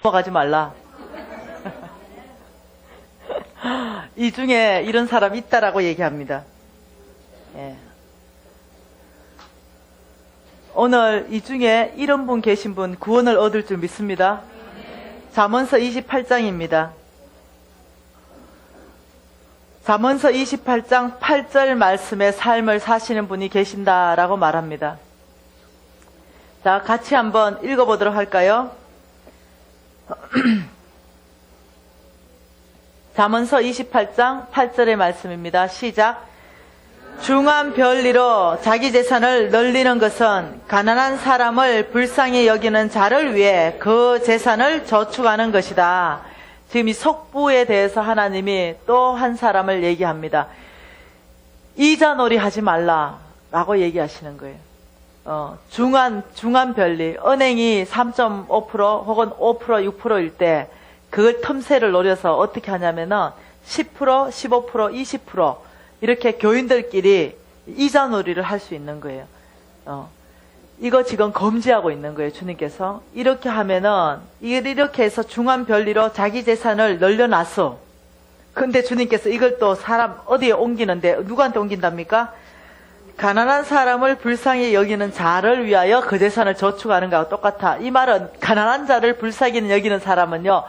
넘어가지 말라. 이 중에 이런 사람 있다라고 얘기합니다. 예. 오늘 이 중에 이런 분 계신 분 구원을 얻을 줄 믿습니다. 잠언서 28장입니다. 잠언서 28장 8절 말씀의 삶을 사시는 분이 계신다라고 말합니다. 자, 같이 한번 읽어보도록 할까요? 잠언서 28장 8절의 말씀입니다. 시작. 중한 별리로 자기 재산을 늘리는 것은 가난한 사람을 불쌍히 여기는 자를 위해 그 재산을 저축하는 것이다. 지금 이 속부에 대해서 하나님이 또 한 사람을 얘기합니다. 이자놀이 하지 말라라고 얘기하시는 거예요. 중한 별리, 은행이 3.5% 혹은 5%, 6%일 때 그걸 틈새를 노려서 어떻게 하냐면은 10%, 15%, 20% 이렇게 교인들끼리 이자놀이를 할 수 있는 거예요. 이거 지금 금지하고 있는 거예요, 주님께서. 이렇게 하면은, 이렇게 해서 중한 별리로 자기 재산을 늘려놨어. 근데 주님께서 이걸 또 사람 어디에 옮기는데, 누구한테 옮긴답니까? 가난한 사람을 불쌍히 여기는 자를 위하여 그 재산을 저축하는 거하고 똑같아. 이 말은 가난한 자를 불쌍히 여기는 사람은요,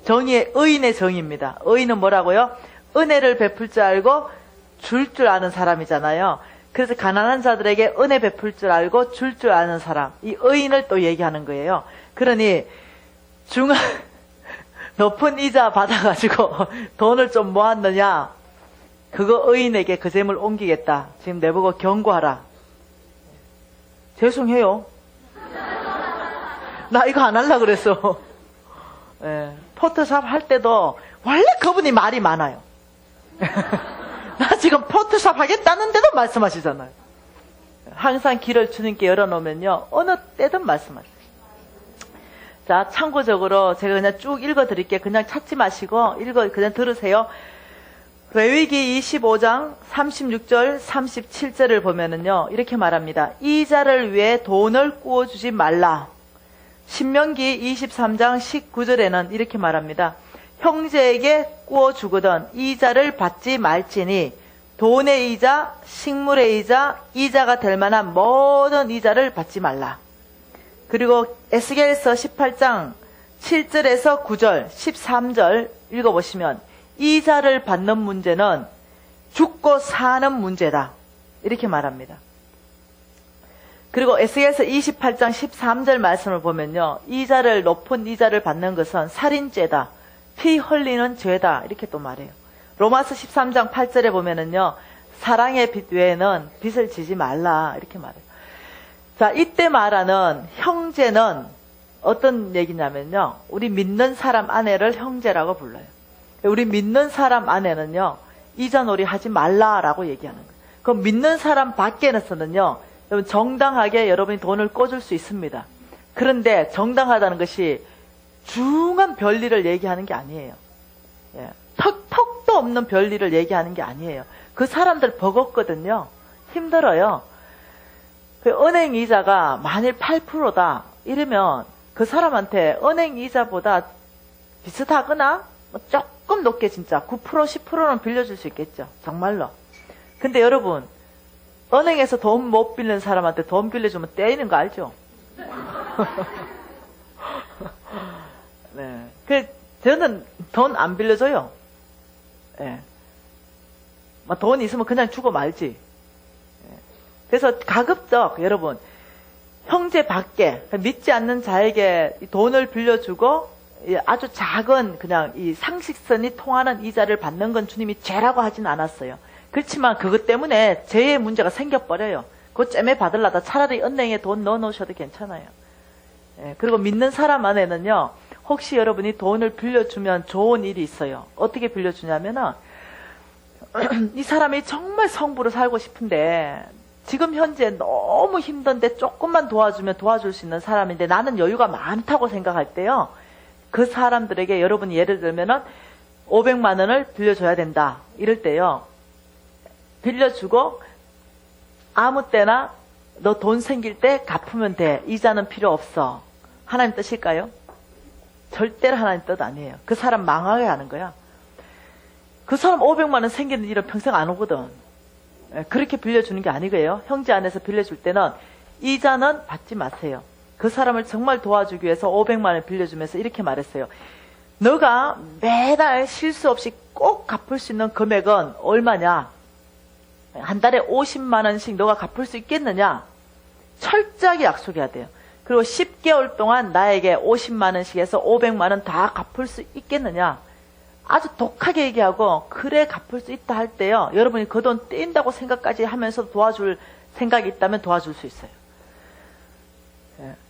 의인의 정의입니다. 의인은 뭐라고요? 은혜를 베풀 줄 알고 줄 줄 아는 사람이잖아요. 그래서 가난한 자들에게 은혜 베풀 줄 알고 줄 줄 아는 사람, 이 의인을 또 얘기하는 거예요. 그러니 높은 이자 받아가지고 돈을 좀 모았느냐, 그거 의인에게 그 재물 옮기겠다. 지금 내보고 경고하라. 죄송해요. 나 이거 안 하려고 그랬어. 예, 포토샵 할 때도 원래 그분이 말이 많아요. 나 지금 포토샵 하겠다는데도 말씀하시잖아요. 항상 길을 주님께 열어놓으면요, 어느 때든 말씀하세요. 자, 참고적으로 제가 그냥 쭉 읽어드릴게요. 그냥 찾지 마시고 그냥 들으세요. 레위기 25장 36절 37절을 보면은요, 이렇게 말합니다. 이자를 위해 돈을 꾸어주지 말라. 신명기 23장 19절에는 이렇게 말합니다. 형제에게 꾸어주거든 이자를 받지 말지니 돈의 이자, 식물의 이자, 이자가 될 만한 모든 이자를 받지 말라. 그리고 에스겔서 18장 7절에서 9절, 13절 읽어보시면 이자를 받는 문제는 죽고 사는 문제다. 이렇게 말합니다. 그리고 에스겔서 28장 13절 말씀을 보면요, 높은 이자를 받는 것은 살인죄다. 피 흘리는 죄다. 이렇게 또 말해요. 로마서 13장 8절에 보면은요, 사랑의 빚 외에는 빚을 지지 말라. 이렇게 말해요. 자, 이때 말하는 형제는 어떤 얘기냐면요, 우리 믿는 사람 아내를 형제라고 불러요. 우리 믿는 사람 아내는요, 이자놀이 하지 말라라고 얘기하는 거예요. 그럼 믿는 사람 밖에서는요, 여러분 정당하게 여러분이 돈을 꿔줄 수 있습니다. 그런데 정당하다는 것이 중한 별리를 얘기하는 게 아니에요. 예. 턱도 없는 별리를 얘기하는 게 아니에요. 그 사람들 버겁거든요. 힘들어요. 그 은행 이자가 만일 8%다 이러면 그 사람한테 은행 이자보다 비슷하거나 조금 높게 진짜 9%, 10%는 빌려줄 수 있겠죠. 정말로. 근데 여러분, 은행에서 돈 못 빌리는 사람한테 돈 빌려주면 떼이는 거 알죠? 네. 저는 돈 안 빌려줘요. 예. 돈 있으면 그냥 주고 말지. 예. 그래서 가급적, 여러분, 형제 밖에, 믿지 않는 자에게 돈을 빌려주고, 아주 작은, 그냥 이 상식선이 통하는 이자를 받는 건 주님이 죄라고 하진 않았어요. 그렇지만 그것 때문에 죄의 문제가 생겨버려요. 그거 쨈매 받으려다 차라리 은행에 돈 넣어놓으셔도 괜찮아요. 예. 그리고 믿는 사람 안에는요, 혹시 여러분이 돈을 빌려주면 좋은 일이 있어요. 어떻게 빌려주냐면은, 이 사람이 정말 성부로 살고 싶은데, 지금 현재 너무 힘든데 조금만 도와주면 도와줄 수 있는 사람인데 나는 여유가 많다고 생각할 때요, 그 사람들에게 여러분이 예를 들면은 500만 원을 빌려줘야 된다. 이럴 때요, 빌려주고 아무 때나 너 돈 생길 때 갚으면 돼. 이자는 필요 없어. 하나님 뜻일까요? 절대로 하나님 뜻 아니에요. 그 사람 망하게 하는 거야. 그 사람 500만 원 생기는 일은 평생 안 오거든. 그렇게 빌려주는 게 아니고요. 형제 안에서 빌려줄 때는 이자는 받지 마세요. 그 사람을 정말 도와주기 위해서 500만 원 빌려주면서 이렇게 말했어요. 너가 매달 실수 없이 꼭 갚을 수 있는 금액은 얼마냐? 한 달에 50만 원씩 너가 갚을 수 있겠느냐? 철저하게 약속해야 돼요. 그리고 10개월 동안 나에게 50만 원씩 해서 500만 원 다 갚을 수 있겠느냐? 아주 독하게 얘기하고 그래 갚을 수 있다 할 때요. 여러분이 그 돈 떼인다고 생각까지 하면서 도와줄 생각이 있다면 도와줄 수 있어요.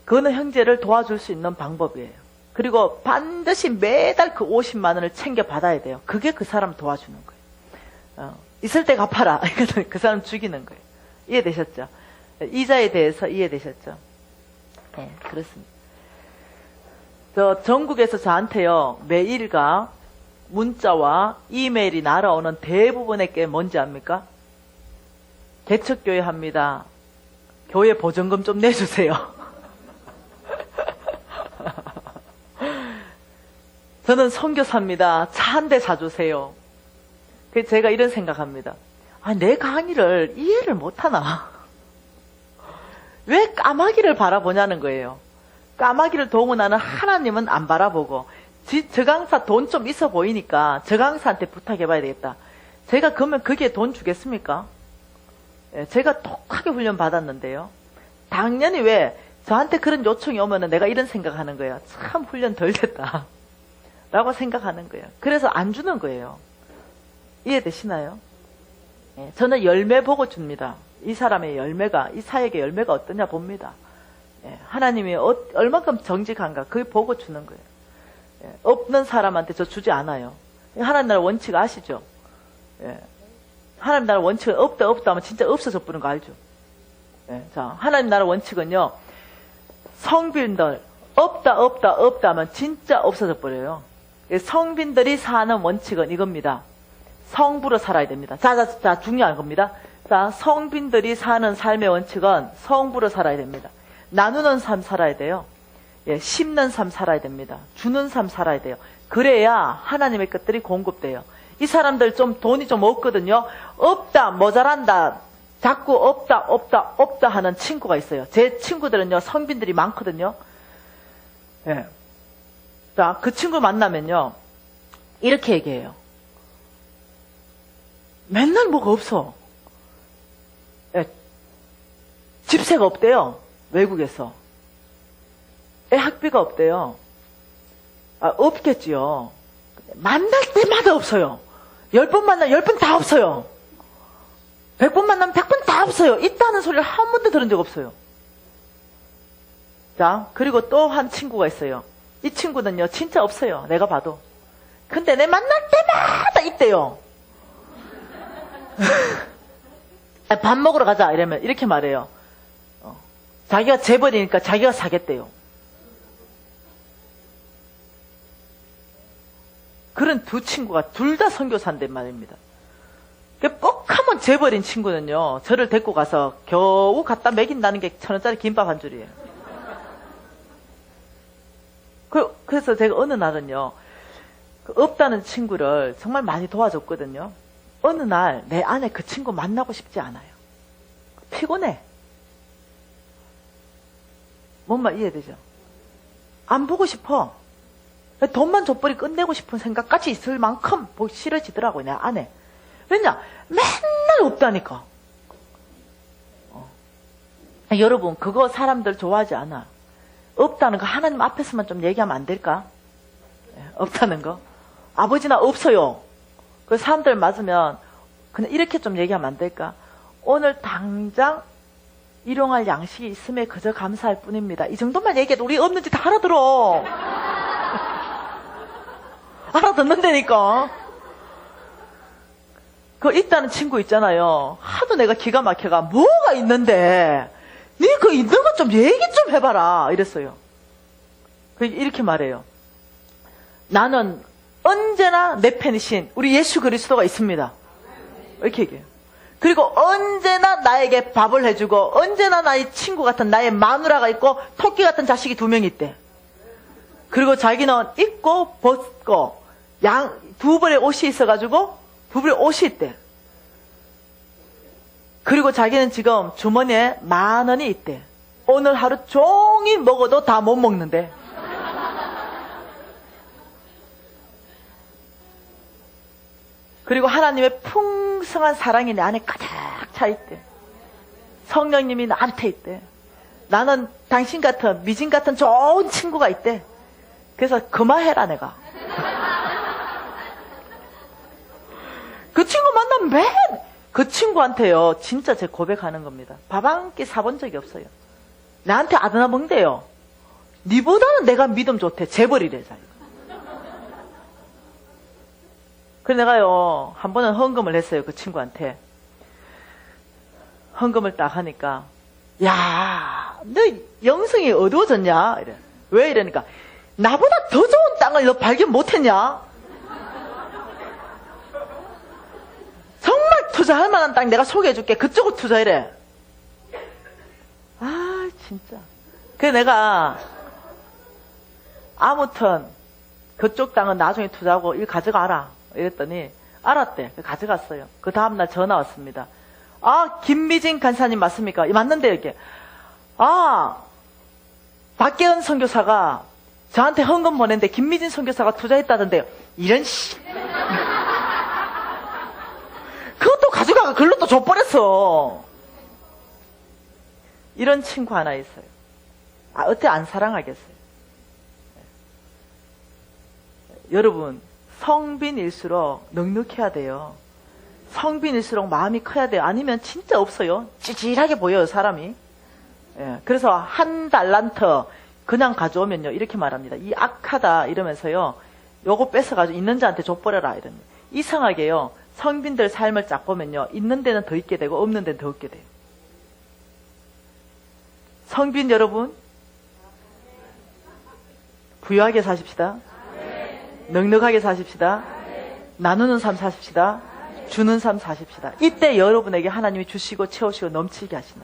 그거는 형제를 도와줄 수 있는 방법이에요. 그리고 반드시 매달 그 50만 원을 챙겨 받아야 돼요. 그게 그 사람 도와주는 거예요. 있을 때 갚아라. 그 사람 죽이는 거예요. 이해되셨죠? 이자에 대해서 이해되셨죠? 네, 그렇습니다. 전국에서 저한테요, 매일가 문자와 이메일이 날아오는 대부분의 게 뭔지 압니까? 개척교회 합니다. 교회 보증금 좀 내주세요. 저는 선교사입니다. 차 한 대 사주세요. 그래서 제가 이런 생각합니다. 내 강의를 이해를 못하나? 왜 까마귀를 바라보냐는 거예요. 까마귀를 동원하는 하나님은 안 바라보고 저 강사 돈 좀 있어 보이니까 저 강사한테 부탁해봐야 되겠다. 제가 그러면 거기에 돈 주겠습니까? 제가 독하게 훈련 받았는데요. 당연히 왜 저한테 그런 요청이 오면은 내가 이런 생각하는 거예요. 참 훈련 덜 됐다 라고 생각하는 거예요. 그래서 안 주는 거예요. 이해되시나요? 저는 열매 보고 줍니다. 이 사람의 열매가, 이 사역의 열매가 어떠냐 봅니다. 하나님이 얼만큼 정직한가 그걸 보고 주는 거예요. 없는 사람한테 저 주지 않아요. 하나님 나라 원칙 아시죠? 하나님 나라 원칙은 없다 하면 진짜 없어져 버리는 거 알죠? 자, 하나님 나라 원칙은요, 성빈들 없다 하면 진짜 없어져 버려요. 성빈들이 사는 원칙은 이겁니다. 성부로 살아야 됩니다. 자, 중요한 겁니다. 자, 성빈들이 사는 삶의 원칙은 성부로 살아야 됩니다. 나누는 삶 살아야 돼요. 심는 삶 살아야 됩니다. 주는 삶 살아야 돼요. 그래야 하나님의 것들이 공급돼요. 이 사람들 좀 돈이 좀 없거든요. 없다, 모자란다, 자꾸 없다 하는 친구가 있어요. 제 친구들은요, 성빈들이 많거든요. 자, 그 친구 만나면요, 이렇게 얘기해요. 맨날 뭐가 없어. 집세가 없대요. 외국에서. 애 학비가 없대요. 없겠지요. 만날 때마다 없어요. 10번 만나면 10번 다 없어요. 100번 만나면 100번 다 없어요. 있다는 소리를 한 번도 들은 적 없어요. 자, 그리고 또 한 친구가 있어요. 이 친구는요, 진짜 없어요. 내가 봐도. 근데 내 만날 때마다 있대요. 밥 먹으러 가자 이러면 이렇게 말해요. 자기가 재벌이니까 자기가 사겠대요. 그런 두 친구가 둘 다 선교사인데 말입니다. 뻑하면 재벌인 친구는요, 저를 데리고 가서 겨우 갖다 먹인다는 게 1,000원짜리 김밥 한 줄이에요. 그래서 제가 어느 날은요, 없다는 친구를 정말 많이 도와줬거든요. 어느 날 내 안에 그 친구 만나고 싶지 않아요. 피곤해. 뭔 말 이해되죠? 안 보고 싶어. 돈만 족벌이 끝내고 싶은 생각까지 있을 만큼 보기 싫어지더라고요, 내 안에. 왜냐? 맨날 없다니까. 여러분, 그거 사람들 좋아하지 않아. 없다는 거 하나님 앞에서만 좀 얘기하면 안 될까? 없다는 거. 아버지 나 없어요. 그 사람들 맞으면 그냥 이렇게 좀 얘기하면 안 될까? 오늘 당장 일용할 양식이 있음에 그저 감사할 뿐입니다. 이 정도만 얘기해도 우리 없는지 다 알아들어. 알아듣는다니까. 그 있다는 친구 있잖아요. 하도 내가 기가 막혀가 뭐가 있는데 니 그 있는 것 좀 얘기 좀 해봐라 이랬어요. 이렇게 말해요. 나는 언제나 내 편이신 우리 예수 그리스도가 있습니다. 이렇게 얘기해요. 그리고 언제나 나에게 밥을 해주고 언제나 나의 친구 같은 나의 마누라가 있고 토끼 같은 자식이 2명 있대. 그리고 자기는 입고 벗고 두 벌의 옷이 있어가지고 두 벌의 옷이 있대. 그리고 자기는 지금 주머니에 10,000원이 있대. 오늘 하루 종일 먹어도 다 못 먹는데. 그리고 하나님의 풍성한 사랑이 내 안에 가득 차 있대. 성령님이 나한테 있대. 나는 당신 같은 미진 같은 좋은 친구가 있대. 그래서 그만해라 내가. 그 친구 만나면 그 친구한테요 진짜 제 고백하는 겁니다. 밥 한 끼 사본 적이 없어요. 나한테 아드나 먹대요. 니보다는 내가 믿음 좋대. 재벌이래 자기가. 그래서 내가요 한 번은 헌금을 했어요. 그 친구한테. 헌금을 딱 하니까 야, 너 영성이 어두워졌냐? 이래. 왜 이러니까 나보다 더 좋은 땅을 너 발견 못했냐? 정말 투자할 만한 땅 내가 소개해줄게. 그쪽으로 투자해래. 아 진짜. 그래서 내가 아무튼 그쪽 땅은 나중에 투자하고 이거 가져가라 이랬더니 알았대. 가져갔어요. 그 다음날 전화 왔습니다. 아 김미진 간사님 맞습니까? 맞는데 이렇게. 아 박계은 선교사가 저한테 헌금 보냈는데 김미진 선교사가 투자했다던데요. 이런 씨. 그것도 가져가가 글로 또 줘버렸어. 이런 친구 하나 있어요. 아 어때 안 사랑하겠어요? 여러분 성빈일수록 넉넉해야 돼요. 성빈일수록 마음이 커야 돼요. 아니면 진짜 없어요. 찌질하게 보여요 사람이. 예, 그래서 한 달란트 그냥 가져오면요 이렇게 말합니다. 이 악하다 이러면서요 요거 뺏어가지고 있는 자한테 줘버려라 이럽니다. 이상하게요 성빈들 삶을 쫙 보면요 있는 데는 더 있게 되고 없는 데는 더 없게 돼요. 성빈 여러분 부유하게 사십시다. 넉넉하게 사십시다. 나누는 삶 사십시다. 주는 삶 사십시다. 이때 여러분에게 하나님이 주시고 채우시고 넘치게 하시네.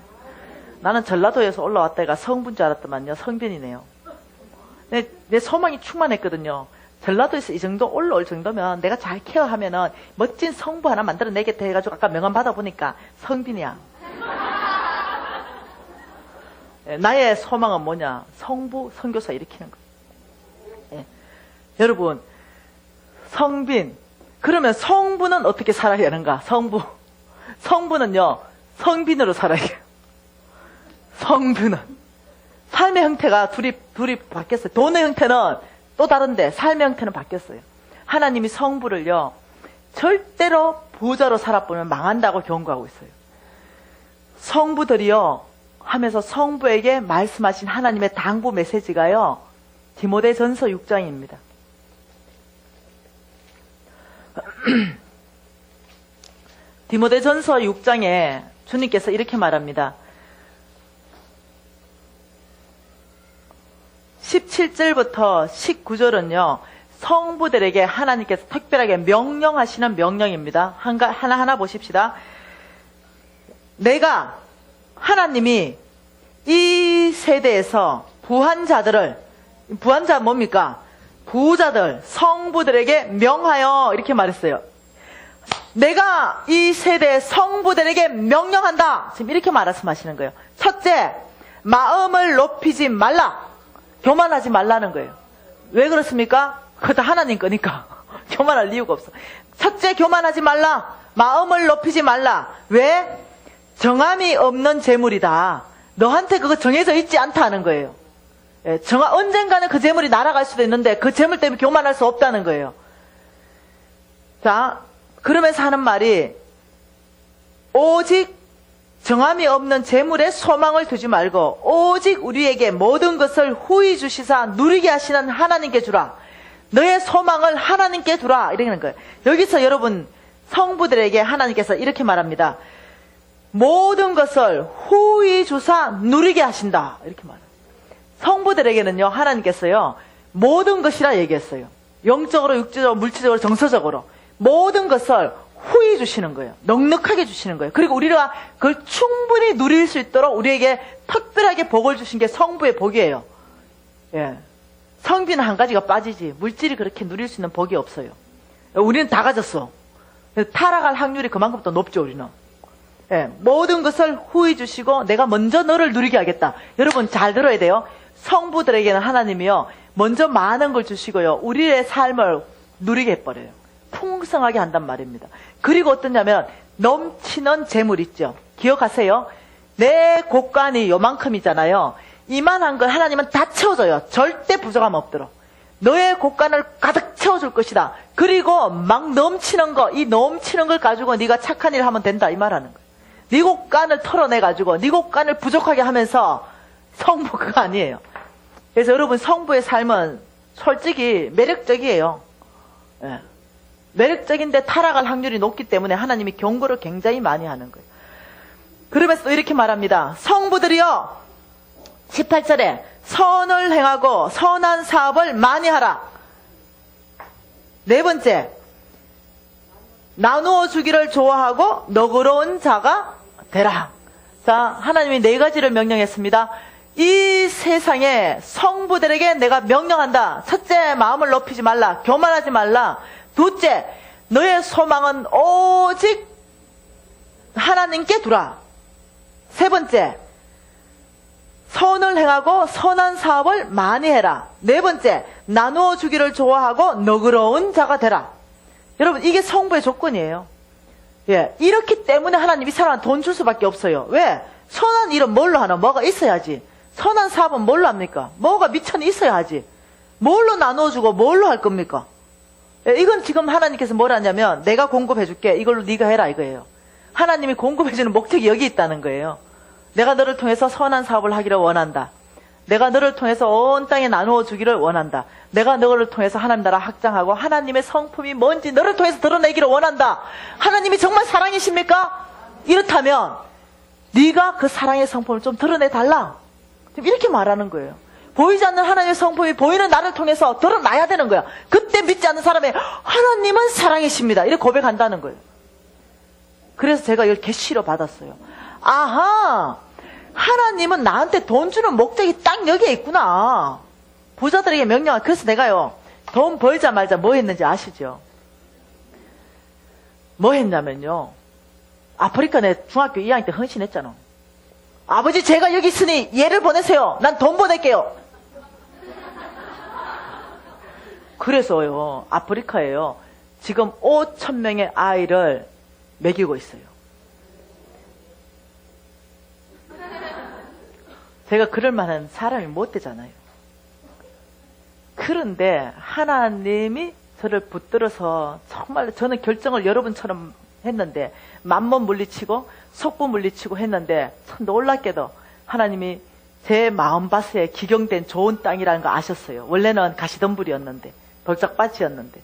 나는 전라도에서 올라왔다 가 성분 줄 알았더만요 성빈이네요. 내 소망이 충만했거든요. 전라도에서 이 정도 올라올 정도면 내가 잘 케어하면은 멋진 성부 하나 만들어내겠다 해가지고 아까 명함 받아보니까 성빈이야. 나의 소망은 뭐냐? 성부, 선교사 일으키는 거. 예. 여러분, 성빈. 그러면 성부는 어떻게 살아야 하는가? 성부는요, 성빈으로 살아야 해요. 성부는. 삶의 형태가 둘이 바뀌었어요. 돈의 형태는 또 다른데 삶의 형태는 바뀌었어요. 하나님이 성부를요, 절대로 부자로 살아보면 망한다고 경고하고 있어요. 성부들이요, 하면서 성부에게 말씀하신 하나님의 당부 메시지가요, 디모데전서 6장입니다. 디모데전서 6장에 주님께서 이렇게 말합니다. 17절부터 19절은요, 성부들에게 하나님께서 특별하게 명령하시는 명령입니다. 하나하나 보십시다. 하나님이 이 세대에서 부한자 뭡니까? 부자들, 성부들에게 명하여 이렇게 말했어요. 내가 이 세대의 성부들에게 명령한다. 지금 이렇게 말씀하시는 거예요. 첫째, 마음을 높이지 말라. 교만하지 말라는 거예요. 왜 그렇습니까? 그거 다 하나님 거니까. 교만할 이유가 없어. 첫째, 교만하지 말라. 마음을 높이지 말라. 왜? 정함이 없는 재물이다. 너한테 그거 정해져 있지 않다는 거예요. 예, 언젠가는 그 재물이 날아갈 수도 있는데 그 재물 때문에 교만할 수 없다는 거예요. 자, 그러면서 하는 말이 오직 정함이 없는 재물에 소망을 두지 말고 오직 우리에게 모든 것을 후히 주시사 누리게 하시는 하나님께 주라. 너의 소망을 하나님께 두라. 이러는 거예요. 여기서 여러분 성부들에게 하나님께서 이렇게 말합니다. 모든 것을 후히 주사 누리게 하신다. 이렇게 말해요. 성부들에게는요 하나님께서요 모든 것이라 얘기했어요. 영적으로, 육적으로, 물질적으로, 정서적으로 모든 것을 후히 주시는 거예요. 넉넉하게 주시는 거예요. 그리고 우리가 그걸 충분히 누릴 수 있도록 우리에게 특별하게 복을 주신 게 성부의 복이에요. 예. 성비는 한 가지가 빠지지 물질이 그렇게 누릴 수 있는 복이 없어요. 우리는 다 가졌어. 타락할 확률이 그만큼 더 높죠, 우리는. 예, 모든 것을 후히 주시고 내가 먼저 너를 누리게 하겠다. 여러분 잘 들어야 돼요. 성부들에게는 하나님이요, 먼저 많은 걸 주시고요, 우리의 삶을 누리게 해버려요. 풍성하게 한단 말입니다. 그리고 어떠냐면 넘치는 재물 있죠. 기억하세요. 내 곳간이 요만큼이잖아요. 이만한 걸 하나님은 다 채워줘요. 절대 부족함 없도록. 너의 곳간을 가득 채워줄 것이다. 그리고 막 넘치는 거, 이 넘치는 걸 가지고 네가 착한 일을 하면 된다, 이 말하는 거예요. 네 곳간을 털어내가지고 네 곳간을 부족하게 하면서 성부 그거 아니에요. 그래서 여러분 성부의 삶은 솔직히 매력적이에요. 예. 매력적인데 타락할 확률이 높기 때문에 하나님이 경고를 굉장히 많이 하는 거예요. 그러면서 또 이렇게 말합니다. 성부들이여, 18절에 선을 행하고 선한 사업을 많이 하라. 네 번째, 나누어 주기를 좋아하고 너그러운 자가 되라. 자, 하나님이 네 가지를 명령했습니다. 이 세상에 성부들에게 내가 명령한다. 첫째, 마음을 높이지 말라. 교만하지 말라. 둘째, 너의 소망은 오직 하나님께 두라. 세 번째, 선을 행하고 선한 사업을 많이 해라. 네 번째, 나누어 주기를 좋아하고 너그러운 자가 되라. 여러분, 이게 성부의 조건이에요. 예, 이렇기 때문에 하나님 이 사람은 돈 줄 수밖에 없어요. 왜? 선한 일은 뭘로 하나? 뭐가 있어야지. 선한 사업은 뭘로 합니까? 뭐가 미천이 있어야 하지. 뭘로 나누어주고 뭘로 할 겁니까? 예, 이건 지금 하나님께서 뭘 하냐면 내가 공급해줄게. 이걸로 네가 해라 이거예요. 하나님이 공급해주는 목적이 여기 있다는 거예요. 내가 너를 통해서 선한 사업을 하기를 원한다. 내가 너를 통해서 온 땅에 나누어 주기를 원한다. 내가 너를 통해서 하나님 나라 확장하고 하나님의 성품이 뭔지 너를 통해서 드러내기를 원한다. 하나님이 정말 사랑이십니까? 이렇다면 네가 그 사랑의 성품을 좀 드러내달라. 지금 이렇게 말하는 거예요. 보이지 않는 하나님의 성품이 보이는 나를 통해서 드러나야 되는 거야. 그때 믿지 않는 사람의 하나님은 사랑이십니다. 이렇게 고백한다는 거예요. 그래서 제가 이걸 계시로 받았어요. 아하, 하나님은 나한테 돈 주는 목적이 딱 여기에 있구나. 부자들에게 명령한. 그래서 내가요, 돈 벌자 말자 뭐 했는지 아시죠? 뭐 했냐면요, 아프리카 내 중학교 2학년 때 헌신했잖아. 아버지, 제가 여기 있으니 얘를 보내세요. 난 돈 보낼게요. 그래서요, 아프리카에요, 지금 5,000명의 아이를 먹이고 있어요. 제가 그럴 만한 사람이 못 되잖아요. 그런데 하나님이 저를 붙들어서 정말 저는 결정을 여러분처럼 했는데 만몬 물리치고 속부 물리치고 했는데 참 놀랍게도 하나님이 제 마음밭에 기경된 좋은 땅이라는 거 아셨어요. 원래는 가시덤불이었는데, 돌짝밭이었는데.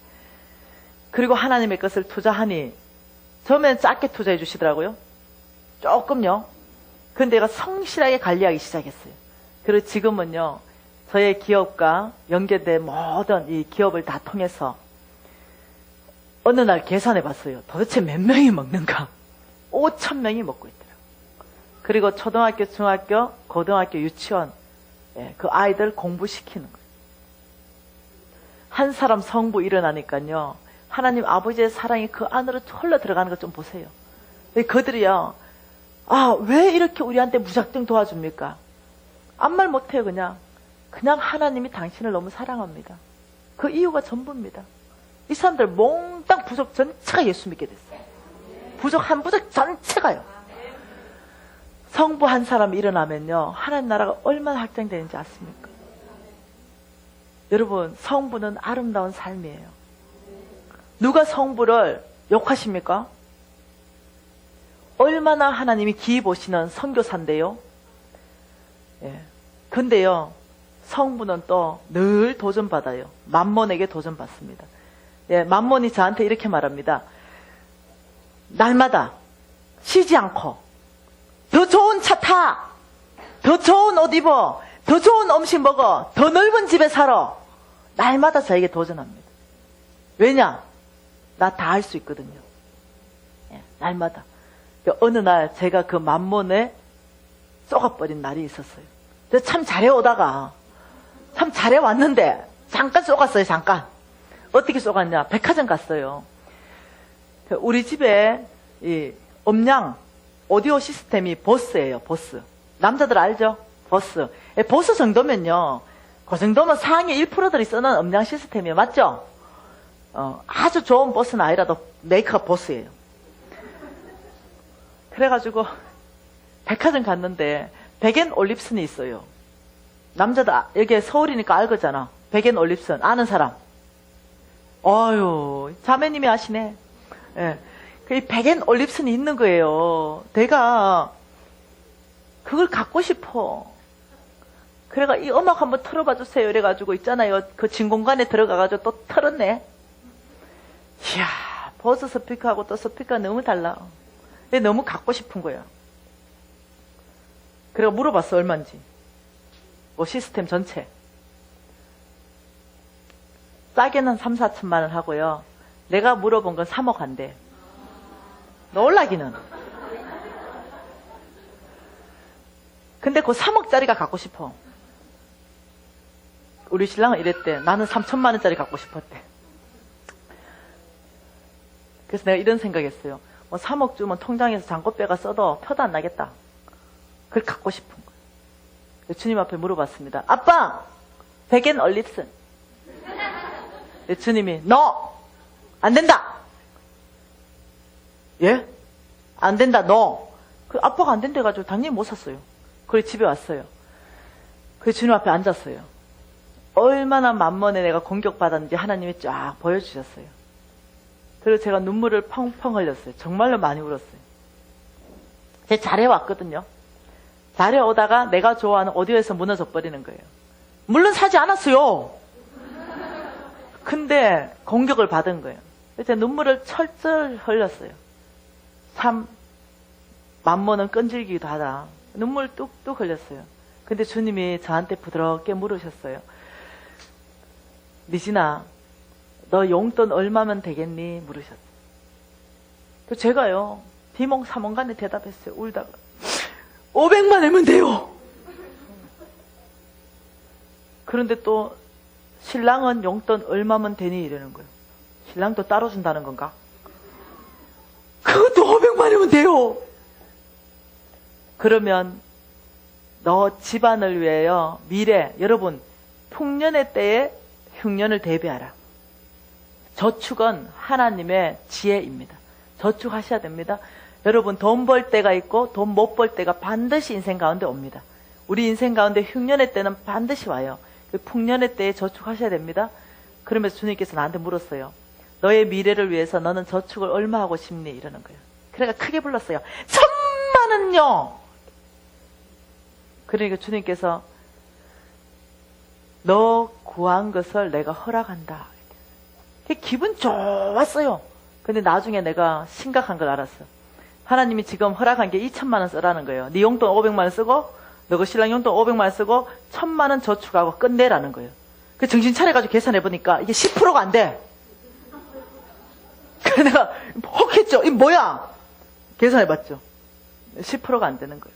그리고 하나님의 것을 투자하니 처음엔 작게 투자해 주시더라고요. 조금요. 근데 내가 성실하게 관리하기 시작했어요. 그리고 지금은요, 저의 기업과 연계된 모든 이 기업을 다 통해서 어느 날 계산해 봤어요. 도대체 몇 명이 먹는가? 5,000명이 먹고 있더라고요. 그리고 초등학교, 중학교, 고등학교, 유치원, 그 아이들 공부시키는 거예요. 한 사람 성부 일어나니까요, 하나님 아버지의 사랑이 그 안으로 흘러 들어가는 것 좀 보세요. 그들이요, 아, 왜 이렇게 우리한테 무작정 도와줍니까? 아무 말 못해요. 그냥 하나님이 당신을 너무 사랑합니다. 그 이유가 전부입니다. 이 사람들 몽땅 부족 전체가 예수 믿게 됐어요. 부족 한 부족 전체가요. 성부 한 사람이 일어나면요, 하나님 나라가 얼마나 확장되는지 아십니까? 여러분, 성부는 아름다운 삶이에요. 누가 성부를 욕하십니까? 얼마나 하나님이 기이 보시는 선교사인데요. 예. 근데요, 성부는 또 늘 도전받아요. 만몬에게 도전받습니다. 예, 만몬이 저한테 이렇게 말합니다. 날마다 쉬지 않고 더 좋은 차 타, 더 좋은 옷 입어, 더 좋은 음식 먹어, 더 넓은 집에 살아. 날마다 저에게 도전합니다. 왜냐? 나 다 할 수 있거든요. 예, 날마다. 어느 날 제가 그 만몬에 쏘가버린 날이 있었어요. 참 잘해오다가 참 잘해왔는데 잠깐 쏘갔어요. 잠깐. 어떻게 쏘갔냐. 백화점 갔어요. 우리 집에 이 음량 오디오 시스템이 보스예요. 보스. 남자들 알죠? 보스. 보스 정도면요. 그 정도면 상위 1%들이 쓰는 음량 시스템이에요. 맞죠? 아주 좋은 보스는 아니라도 메이크업 보스예요. 그래가지고 백화점 갔는데 백앤올립슨이 있어요. 남자들 여기 서울이니까 알거잖아. 백앤올립슨 아는 사람. 어유 자매님이 아시네. 예. 그 백앤올립슨이 있는 거예요. 내가 그걸 갖고 싶어. 그래가 이 음악 한번 틀어봐 주세요. 이래가지고 있잖아요. 그 진공관에 들어가가지고 또 틀었네. 이야, 보스 스피커하고 또 스피커가 너무 달라. 근데 너무 갖고 싶은 거야. 그래가 물어봤어. 얼마인지. 뭐 시스템 전체. 싸게는 3, 4천만 원 하고요. 내가 물어본 건 3억 한대. 놀라기는. 근데 그 3억짜리가 갖고 싶어. 우리 신랑은 이랬대. 나는 3천만 원짜리 갖고 싶었대. 그래서 내가 이런 생각했어요. 뭐 3억 주면 통장에서 잔고빼가 써도 표도 안 나겠다. 그걸 갖고 싶은 거예요. 주님 앞에 물어봤습니다. 아빠! 백앤올립슨. 주님이 너! 안 된다! 예? 안 된다, 너! 그 아빠가 안 된다 해가지고 당연히 못 샀어요. 그래서 집에 왔어요. 그래서 주님 앞에 앉았어요. 얼마나 만번에 내가 공격받았는지 하나님이 쫙 보여주셨어요. 그리고 제가 눈물을 펑펑 흘렸어요. 정말로 많이 울었어요. 제가 잘해왔거든요. 잘해오다가 내가 좋아하는 오디오에서 무너져 버리는 거예요. 물론 사지 않았어요. 근데 공격을 받은 거예요. 그래서 제가 눈물을 철철 흘렸어요. 참 만번은 끈질기기도 하다. 눈물 뚝뚝 흘렸어요. 근데 주님이 저한테 부드럽게 물으셨어요. 미진아, 너 용돈 얼마면 되겠니? 물으셨어요. 제가요, 비몽사몽간에 대답했어요. 울다가 500만 원이면 돼요. 그런데 또 신랑은 용돈 얼마면 되니? 이러는 거예요. 신랑도 따로 준다는 건가? 그것도 500만 원이면 돼요. 그러면 너 집안을 위하여 미래, 여러분 풍년의 때에 흉년을 대비하라. 저축은 하나님의 지혜입니다. 저축하셔야 됩니다. 여러분 돈 벌 때가 있고 돈 못 벌 때가 반드시 인생 가운데 옵니다. 우리 인생 가운데 흉년의 때는 반드시 와요. 그 풍년의 때에 저축하셔야 됩니다. 그러면서 주님께서 나한테 물었어요. 너의 미래를 위해서 너는 저축을 얼마 하고 싶니? 이러는 거예요. 그래가 크게 불렀어요. 1,000만 원요. 그러니까 주님께서 너 구한 것을 내가 허락한다. 기분 좋았어요. 근데 나중에 내가 심각한 걸 알았어. 하나님이 지금 허락한 게 2,000만 원 쓰라는 거예요. 네 용돈 500만 원 쓰고 너 그 신랑 용돈 500만 원 쓰고 1,000만 원 저축하고 끝내라는 거예요. 그 정신 차려가지고 계산해보니까 이게 10%가 안 돼. 그래서 내가 혹했죠. 이게 뭐야? 계산해봤죠. 10%가 안 되는 거예요.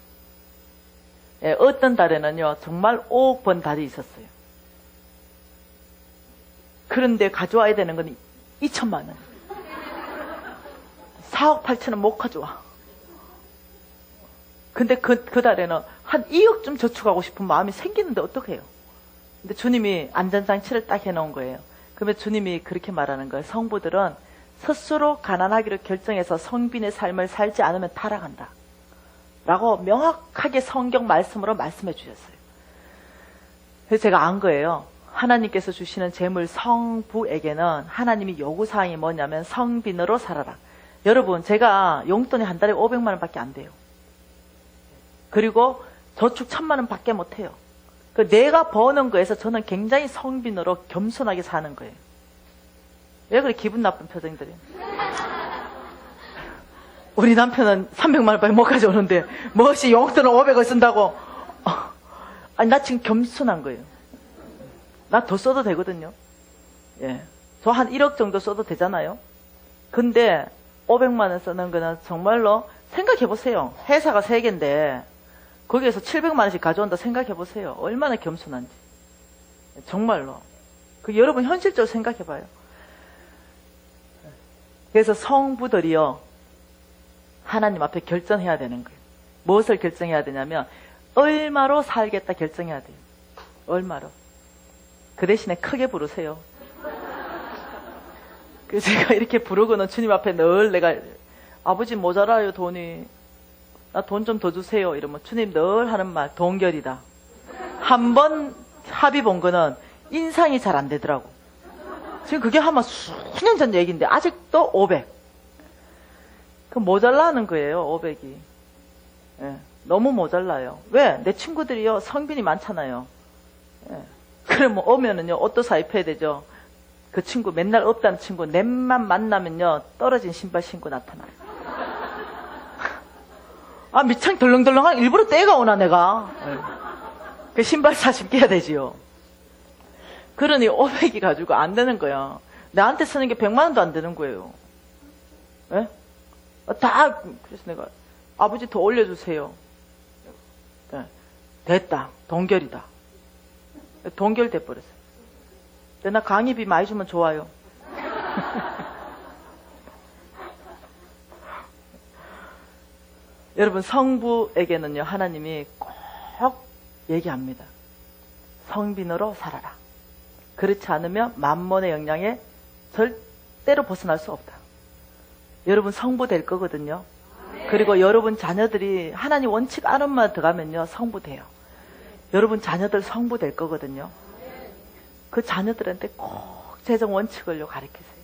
예, 어떤 달에는요 정말 5억 번 달이 있었어요. 그런데 가져와야 되는 건 2천만 원. 4억 8천은 못 가져와. 근데 그 달에는 한 2억쯤 저축하고 싶은 마음이 생기는데 어떡해요? 근데 주님이 안전장치를 딱 해놓은 거예요. 그러면 주님이 그렇게 말하는 거예요. 성부들은 스스로 가난하기로 결정해서 성빈의 삶을 살지 않으면 타락한다. 라고 명확하게 성경 말씀으로 말씀해 주셨어요. 그래서 제가 안 거예요. 하나님께서 주시는 재물 성부에게는 하나님이 요구사항이 뭐냐면 성빈으로 살아라. 여러분 제가 용돈이 한 달에 500만 원밖에 안 돼요. 그리고 저축 1,000만 원밖에 못 해요. 그 내가 버는 거에서 저는 굉장히 성빈으로 겸손하게 사는 거예요. 왜 그래 기분 나쁜 표정들이? 우리 남편은 300만 원밖에 못 가져오는데 무엇이 용돈을 500을 쓴다고. 아니 나 지금 겸손한 거예요. 나 더 써도 되거든요. 예, 저 한 1억 정도 써도 되잖아요. 근데 500만 원 쓰는 거는 정말로 생각해보세요. 회사가 3개인데 거기에서 700만 원씩 가져온다 생각해보세요. 얼마나 겸손한지. 정말로. 여러분 현실적으로 생각해봐요. 그래서 성부들이요, 하나님 앞에 결정해야 되는 거예요. 무엇을 결정해야 되냐면 얼마로 살겠다 결정해야 돼요. 얼마로. 그 대신에 크게 부르세요. 그래서 제가 이렇게 부르고는 주님 앞에 늘 내가 아버지 모자라요 돈이, 나 돈 좀 더 주세요 이러면 주님 늘 하는 말 동결이다. 한 번 합의 본 거는 인상이 잘 안 되더라고. 지금 그게 아마 수년 전 얘기인데 아직도 500. 그 모자라는 거예요. 500이. 예, 너무 모자라요. 왜? 내 친구들이요 성빈이 많잖아요. 예. 그러면 오면은요 옷도 사입혀야 되죠. 그 친구 맨날 없다는 친구 넷만 만나면요 떨어진 신발 신고 나타나요. 아 미창 덜렁덜렁한 일부러 때가 오나 내가. 예. 그 신발 사심 깨야 되지요. 그러니 500이 가지고 안 되는 거야. 나한테 쓰는 게 100만 원도 안 되는 거예요. 예? 다 그래서 내가 아버지 더 올려주세요. 예. 됐다. 동결이다. 동결돼 버렸어요. 근데 나 강의비 많이 주면 좋아요. 여러분 성부에게는요 하나님이 꼭 얘기합니다. 성빈으로 살아라. 그렇지 않으면 만몬의 영향에 절대로 벗어날 수 없다. 여러분 성부 될 거거든요. 그리고 여러분 자녀들이 하나님 원칙 안으로만 들어가면요 성부 돼요. 여러분 자녀들 성부 될 거거든요. 그 자녀들한테 꼭 재정 원칙을요 가르치세요.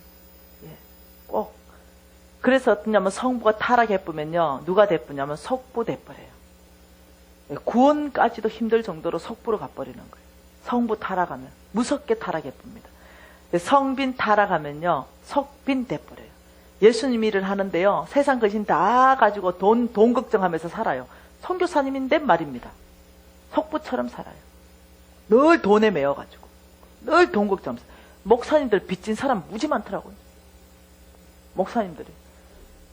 예, 꼭. 그래서 어떠냐면 성부가 타락해보면요 누가 돼버냐면 속부 돼버려요. 예, 구원까지도 힘들 정도로 속부로 가버리는 거예요. 성부 타락하면 무섭게 타락해봅니다. 성빈 타락하면요 속빈 돼버려요. 예수님 일을 하는데요 세상 것인 다 가지고 돈 걱정하면서 살아요. 선교사님인데 말입니다. 속부처럼 살아요. 늘 돈에 매여가지고 늘 돈 걱정하면서. 목사님들 빚진 사람 무지 많더라고요. 목사님들이.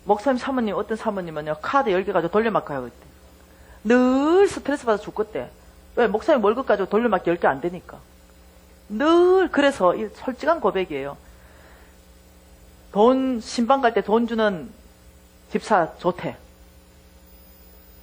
목사님 사모님 어떤 사모님은요 카드 10개 가지고 돌려막아요. 그때 늘 스트레스 받아 죽겠대. 왜? 목사님 월급 가지고 돌려막기 10개 안 되니까. 늘 그래서 이 솔직한 고백이에요. 돈 신방 갈 때 돈 주는 집사 좋대.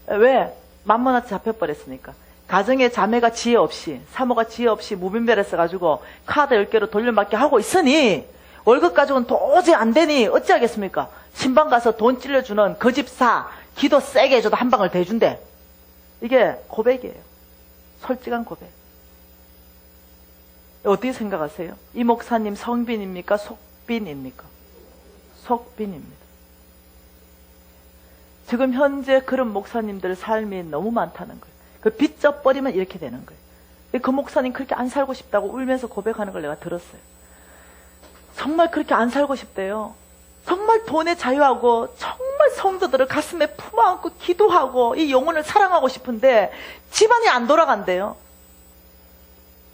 왜? 만만하게 잡혀버렸으니까. 가정에 자매가 지혜 없이 사모가 지혜 없이 무분별했어가지고 카드 10개로 돌려막기 하고 있으니 월급 가지고는 도저히 안 되니 어찌하겠습니까? 신방 가서 돈 찔러주는 그 집사 기도 세게 해줘도 한 방을 대준대. 이게 고백이에요. 솔직한 고백. 어떻게 생각하세요? 이 목사님 성빈입니까? 속빈입니까? 속빈입니다. 지금 현재 그런 목사님들 삶이 너무 많다는 거예요. 그 빚져버리면 이렇게 되는 거예요. 그 목사님 그렇게 안 살고 싶다고 울면서 고백하는 걸 내가 들었어요. 정말 그렇게 안 살고 싶대요. 정말 돈에 자유하고 정말 성도들을 가슴에 품어안고 기도하고 이 영혼을 사랑하고 싶은데 집안이 안 돌아간대요.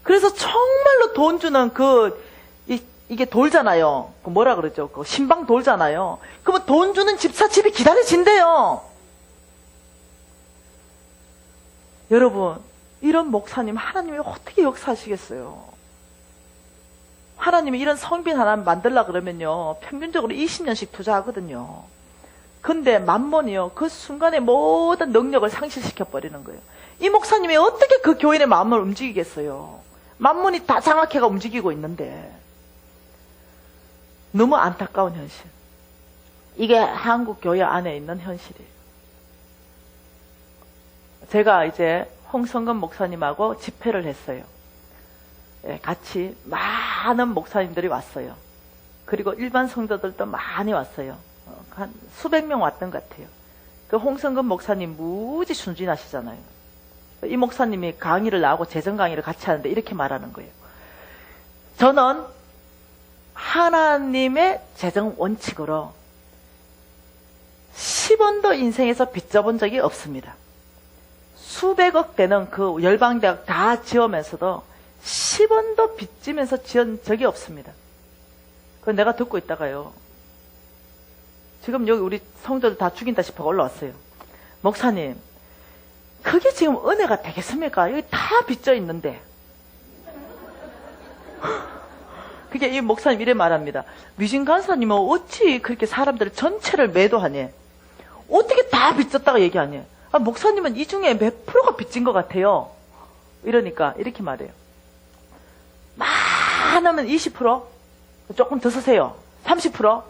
그래서 정말로 돈 주는 이게 돌잖아요. 뭐라 그러죠? 신방 돌잖아요. 그러면 돈 주는 집사 집이 기다려진대요. 여러분, 이런 목사님 하나님이 어떻게 역사하시겠어요? 하나님이 이런 성빈 하나 만들려고 그러면요 평균적으로 20년씩 투자하거든요. 근데 만몬이요 그 순간에 모든 능력을 상실시켜버리는 거예요. 이 목사님이 어떻게 그 교인의 마음을 움직이겠어요? 만몬이 다 장악해가 움직이고 있는데. 너무 안타까운 현실. 이게 한국 교회 안에 있는 현실이에요. 제가 이제 홍성근 목사님하고 집회를 했어요. 같이 많은 목사님들이 왔어요. 그리고 일반 성도들도 많이 왔어요. 한 수백 명 왔던 것 같아요. 그 홍성근 목사님 무지 순진하시잖아요. 이 목사님이 강의를 나오고 재정 강의를 같이 하는데 이렇게 말하는 거예요. 저는 하나님의 재정 원칙으로 10원도 인생에서 빚져본 적이 없습니다. 수백억 되는 그 열방대학 다 지으면서도 10원도 빚지면서 지은 적이 없습니다. 그건 내가 듣고 있다가요. 지금 여기 우리 성도들 다 죽인다 싶어 올라왔어요. 목사님, 그게 지금 은혜가 되겠습니까? 여기 다 빚져 있는데. 그게 이 목사님 이래 말합니다. 뮤진 간사님은 어찌 그렇게 사람들 전체를 매도하니? 어떻게 다 빚졌다고 얘기하니? 아, 목사님은 이 중에 몇 프로가 빚진 것 같아요? 이러니까 이렇게 말해요. 많으면 20%? 조금 더 쓰세요. 30%?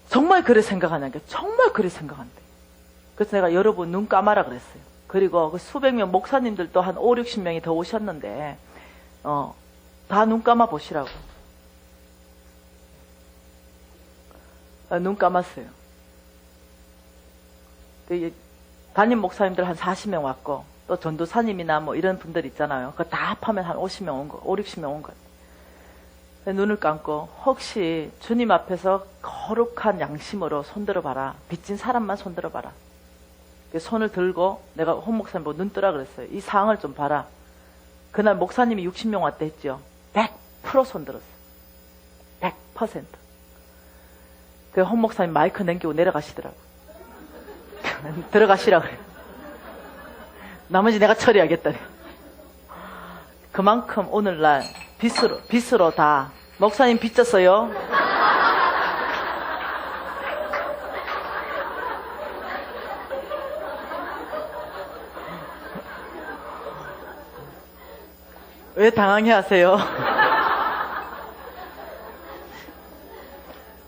정말 그래 생각하냐니까. 정말 그래 생각한대. 그래서 내가 여러분 눈 감아라 그랬어요. 그리고 그 수백 명 목사님들도 한 5, 60명이 더 오셨는데 다 눈 감아 보시라고. 눈 감았어요. 담임 목사님들 한 40명 왔고 또 전도사님이나 뭐 이런 분들 있잖아요. 그거 다 합하면 한 50명 온 거, 5, 60명 온 거. 눈을 감고 혹시 주님 앞에서 거룩한 양심으로 손들어 봐라. 빚진 사람만 손들어 봐라. 손을 들고 내가 홍 목사님 보고 눈 뜨라 그랬어요. 이 상황을 좀 봐라. 그날 목사님이 60명 왔다 했죠. 100% 손들었어요. 100%. 그 홍 목사님 마이크 넘기고 내려가시더라고. 들어가시라 그래요. 나머지 내가 처리하겠다니. 그만큼 오늘날 빚으로 다. 목사님 빚졌어요? 왜 당황해 하세요?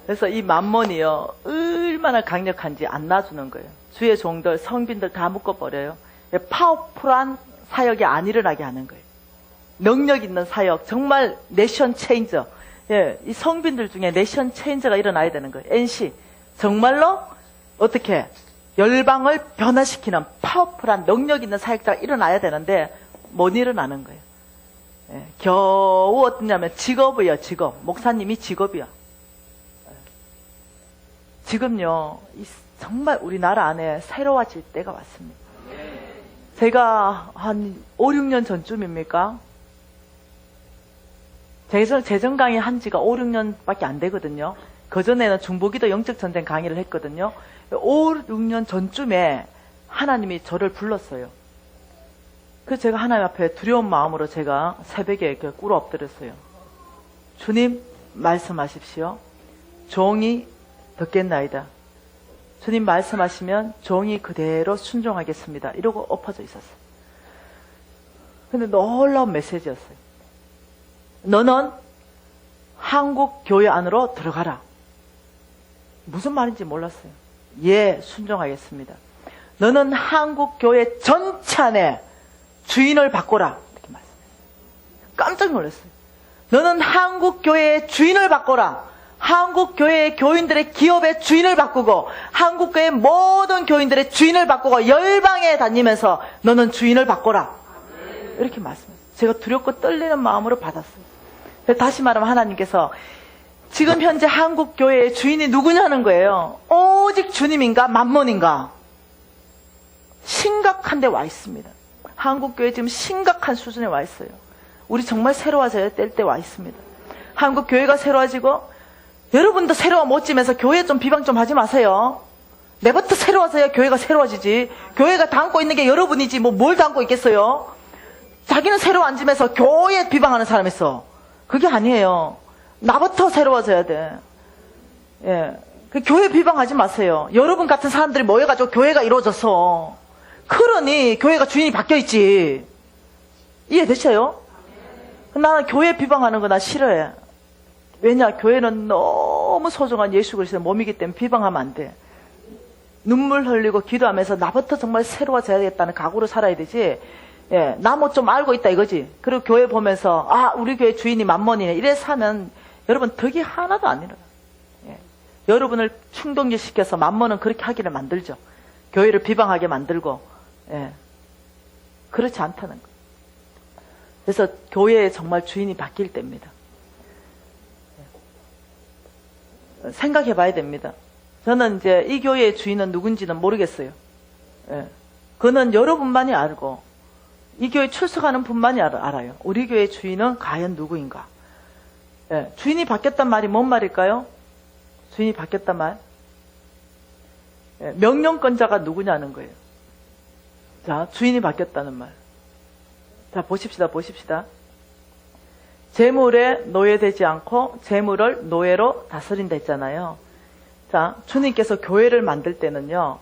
그래서 이 만몬이요, 얼마나 강력한지 안 놔주는 거예요. 주의 종들, 성빈들 다 묶어버려요. 파워풀한 사역이 안 일어나게 하는 거예요. 능력 있는 사역, 정말 내션 체인저. 예, 이 성빈들 중에 내션 체인저가 일어나야 되는 거예요. NC. 정말로 어떻게 열방을 변화시키는 파워풀한 능력 있는 사역자가 일어나야 되는데 못 일어나는 거예요. 예, 겨우 어떠냐면 직업이요, 직업. 목사님이 직업이요. 지금요, 정말 우리나라 안에 새로워질 때가 왔습니다. 제가 한 5, 6년 전쯤입니까? 재정 강의 한 지가 5, 6년밖에 안 되거든요. 그전에는 중보기도 영적전쟁 강의를 했거든요. 5, 6년 전쯤에 하나님이 저를 불렀어요. 그래서 제가 하나님 앞에 두려운 마음으로 제가 새벽에 이렇게 꿇어 엎드렸어요. 주님, 말씀하십시오. 종이 듣겠나이다. 주님 말씀하시면 종이 그대로 순종하겠습니다. 이러고 엎어져 있었어요. 근데 놀라운 메시지였어요. 너는 한국 교회 안으로 들어가라. 무슨 말인지 몰랐어요. 예, 순종하겠습니다. 너는 한국 교회 전체 안에 주인을 바꿔라. 이렇게 말씀했어요. 깜짝 놀랐어요. 너는 한국 교회의 주인을 바꿔라. 한국 교회의 교인들의 기업의 주인을 바꾸고 한국 교회의 모든 교인들의 주인을 바꾸고 열방에 다니면서 너는 주인을 바꿔라. 이렇게 말씀했어요. 제가 두렵고 떨리는 마음으로 받았어요. 다시 말하면 하나님께서 지금 현재 한국 교회의 주인이 누구냐는 거예요. 오직 주님인가 만몬인가. 심각한 데 와 있습니다. 한국 교회 지금 심각한 수준에 와 있어요. 우리 정말 새로워져야 될 때 와 있습니다. 한국 교회가 새로워지고 여러분도 새로워 못 지면서 교회 좀 비방 좀 하지 마세요. 내부터 새로워져야 교회가 새로워지지. 교회가 담고 있는 게 여러분이지 뭐 뭘 담고 있겠어요. 자기는 새로 안 지면서 교회 비방하는 사람 있어. 그게 아니에요. 나부터 새로워져야 돼. 예, 그 교회 비방하지 마세요. 여러분 같은 사람들이 모여가지고 교회가 이루어졌어. 그러니 교회가 주인이 바뀌어있지. 이해되셔요? 나는 교회 비방하는 거 나 싫어해. 왜냐? 교회는 너무 소중한 예수 그리스도의 몸이기 때문에 비방하면 안 돼. 눈물 흘리고 기도하면서 나부터 정말 새로워져야 되겠다는 각오로 살아야 되지. 예, 나 뭐 좀 알고 있다 이거지. 그리고 교회 보면서 아 우리 교회 주인이 만몬이네 이래서 하면 여러분 덕이 하나도 안 일어나. 예, 여러분을 충동시켜서 만몬은 그렇게 하기를 만들죠. 교회를 비방하게 만들고. 예, 그렇지 않다는 거. 그래서 교회에 정말 주인이 바뀔 때입니다. 생각해 봐야 됩니다. 저는 이제 이 교회의 주인은 누군지는 모르겠어요. 예. 그는 여러분만이 알고 이 교회 출석하는 분만이 알아요. 우리 교회의 주인은 과연 누구인가? 예. 주인이 바뀌었단 말이 뭔 말일까요? 주인이 바뀌었단 말? 예. 명령권자가 누구냐는 거예요. 자, 주인이 바뀌었다는 말. 자, 보십시다. 재물에 노예되지 않고 재물을 노예로 다스린다 했잖아요. 자, 주님께서 교회를 만들 때는요,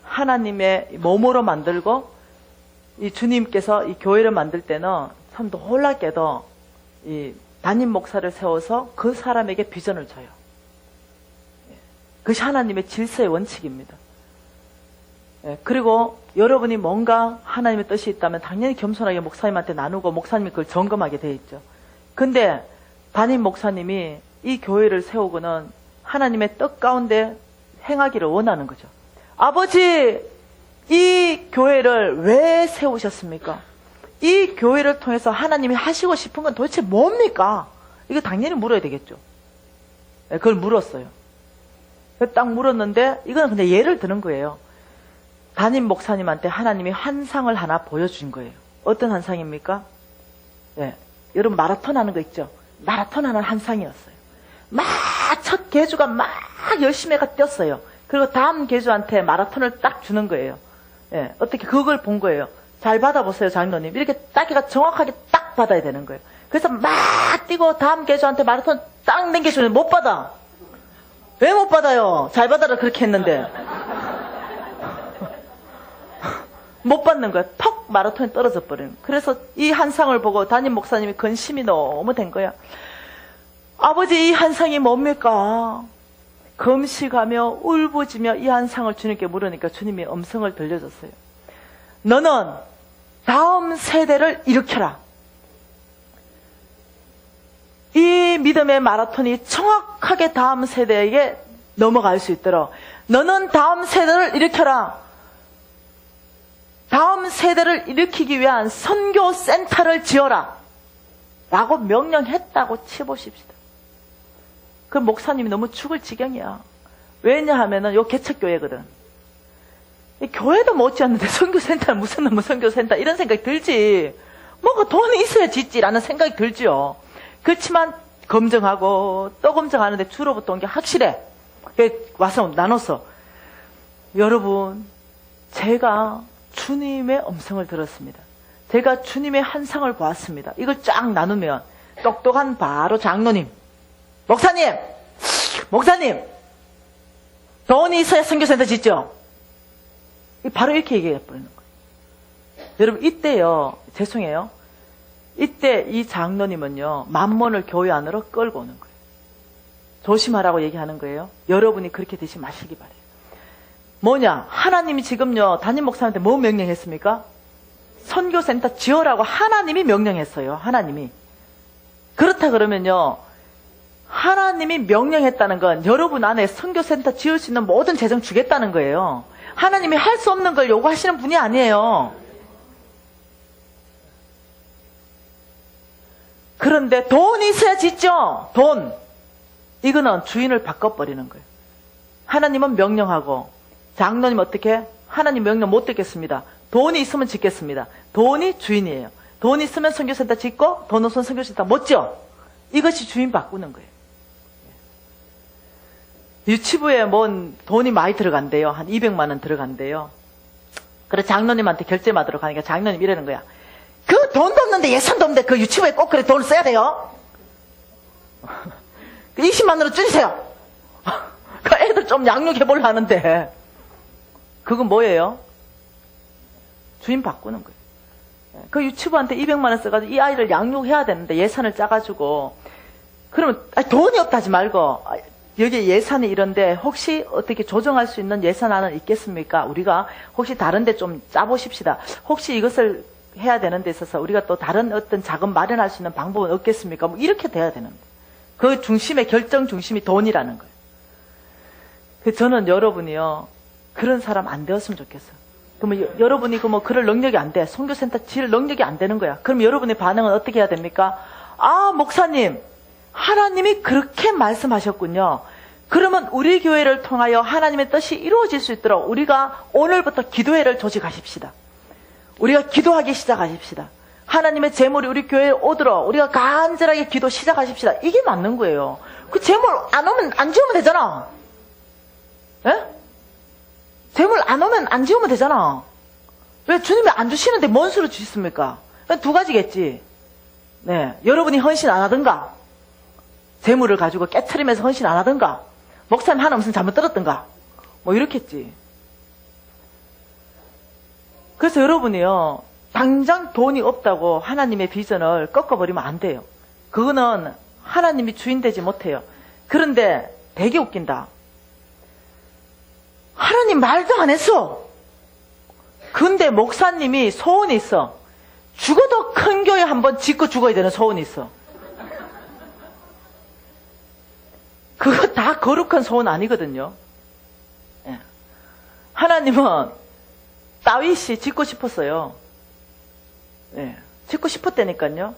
하나님의 몸으로 만들고, 이 주님께서 이 교회를 만들 때는 참 놀랍게도 이 담임 목사를 세워서 그 사람에게 비전을 줘요. 그것이 하나님의 질서의 원칙입니다. 그리고 여러분이 뭔가 하나님의 뜻이 있다면 당연히 겸손하게 목사님한테 나누고 목사님이 그걸 점검하게 돼 있죠. 근데 담임 목사님이 이 교회를 세우고는 하나님의 뜻 가운데 행하기를 원하는 거죠. 아버지, 이 교회를 왜 세우셨습니까? 이 교회를 통해서 하나님이 하시고 싶은 건 도대체 뭡니까? 이거 당연히 물어야 되겠죠. 그걸 물었어요. 딱 물었는데 이건 그냥 예를 드는 거예요. 담임 목사님한테 하나님이 환상을 하나 보여준 거예요. 어떤 환상입니까? 여러분 마라톤 하는 거 있죠? 마라톤 하는 환상이었어요. 막 첫 계주가 막 열심히 해가 뛰었어요. 그리고 다음 계주한테 마라톤을 딱 주는 거예요. 어떻게 그걸 본 거예요. 잘 받아보세요, 장로님. 이렇게 따기가 정확하게 딱 받아야 되는 거예요. 그래서 막 뛰고 다음 계주한테 마라톤 딱 넘겨주면 못 받아. 왜 못 받아요? 잘 받아라 그렇게 했는데. 못 받는 거야. 턱 마라톤이 떨어져 버리는 거야. 그래서 이 환상을 보고 담임 목사님이 근심이 너무 된 거야. 아버지, 이 환상이 뭡니까? 금식하며 울부짖며 이 환상을 주님께 물으니까 주님이 음성을 들려줬어요. 너는 다음 세대를 일으켜라. 이 믿음의 마라톤이 정확하게 다음 세대에게 넘어갈 수 있도록 너는 다음 세대를 일으켜라. 다음 세대를 일으키기 위한 선교센터를 지어라. 라고 명령했다고 치보십시다. 그 목사님이 너무 죽을 지경이야. 왜냐하면은 요 개척교회거든. 교회도 못지않는데 선교센터는 무슨 놈의 선교센터 이런 생각이 들지. 뭔가 돈이 있어야 짓지라는 생각이 들지요. 그렇지만 검증하고 또 검증하는데 주로부터 온 게 확실해. 와서 나눠서 여러분, 제가 주님의 음성을 들었습니다. 제가 주님의 환상을 보았습니다. 이걸 쫙 나누면 똑똑한 바로 장로님, 목사님 돈이 있어야 선교센터 짓죠. 바로 이렇게 얘기해 버리는 거예요. 여러분, 이때요, 죄송해요, 이때 이 장로님은요 만몬을 교회 안으로 끌고 오는 거예요. 조심하라고 얘기하는 거예요. 여러분이 그렇게 되지 마시기 바래요. 뭐냐, 하나님이 지금요 담임 목사한테 뭐 명령했습니까? 선교센터 지어라고 하나님이 명령했어요. 하나님이. 그렇다 그러면요, 하나님이 명령했다는 건 여러분 안에 선교센터 지을 수 있는 모든 재정 주겠다는 거예요. 하나님이 할 수 없는 걸 요구하시는 분이 아니에요. 그런데 돈이 있어야 짓죠. 돈. 이거는 주인을 바꿔버리는 거예요. 하나님은 명령하고 장로님 어떻게? 하나님 명령 못 듣겠습니다. 돈이 있으면 짓겠습니다. 돈이 주인이에요. 돈 있으면 선교센터 짓고 돈 없으면 선교센터 못 지어. 이것이 주인 바꾸는 거예요. 유치부에 뭔 돈이 많이 들어간대요. 한 200만 원 들어간대요. 그래서 장로님한테 결제 받으러 가니까 장로님 이러는 거야. 그 돈도 없는데 예산도 없는데 그 유치부에 꼭 그래 돈을 써야 돼요? 20만 원으로 줄이세요. 그 애들 좀 양육해보려 하는데 그건 뭐예요? 주인 바꾸는 거예요. 그 유치부한테 200만 원 써가지고 이 아이를 양육해야 되는데 예산을 짜가지고, 그러면 돈이 없다 하지 말고 여기 예산이 이런데 혹시 어떻게 조정할 수 있는 예산안은 있겠습니까? 우리가 혹시 다른 데 좀 짜보십시다. 혹시 이것을 해야 되는 데 있어서 우리가 또 다른 어떤 자금 마련할 수 있는 방법은 없겠습니까? 뭐 이렇게 돼야 되는데 그 중심의 결정 중심이 돈이라는 거예요. 저는 여러분이요 그런 사람 안 되었으면 좋겠어요. 그러면 여러분이 그럴 능력이 안 돼. 선교센터 지을 능력이 안 되는 거야. 그럼 여러분의 반응은 어떻게 해야 됩니까? 아, 목사님, 하나님이 그렇게 말씀하셨군요. 그러면 우리 교회를 통하여 하나님의 뜻이 이루어질 수 있도록 우리가 오늘부터 기도회를 조직하십시다. 우리가 기도하기 시작하십시다. 하나님의 재물이 우리 교회에 오도록 우리가 간절하게 기도 시작하십시다. 이게 맞는 거예요. 그 재물 안 오면 안 지우면 되잖아. 예? 재물 안 오면 안 지우면 되잖아. 왜 주님이 안 주시는데 뭔 수로 주셨습니까? 두 가지겠지. 네, 여러분이 헌신 안 하든가, 재물을 가지고 깨트리면서 헌신 안 하든가, 목사님 하나 무슨 잘못 들었든가, 뭐 이렇겠지. 그래서 여러분이요, 당장 돈이 없다고 하나님의 비전을 꺾어버리면 안 돼요. 그거는 하나님이 주인 되지 못해요. 그런데 되게 웃긴다. 하나님 말도 안 했어. 근데 목사님이 소원이 있어. 죽어도 큰 교회 한번 짓고 죽어야 되는 소원이 있어. 그거 다 거룩한 소원 아니거든요. 예. 하나님은 다윗이 짓고 싶었어요. 예. 짓고 싶었다니까요.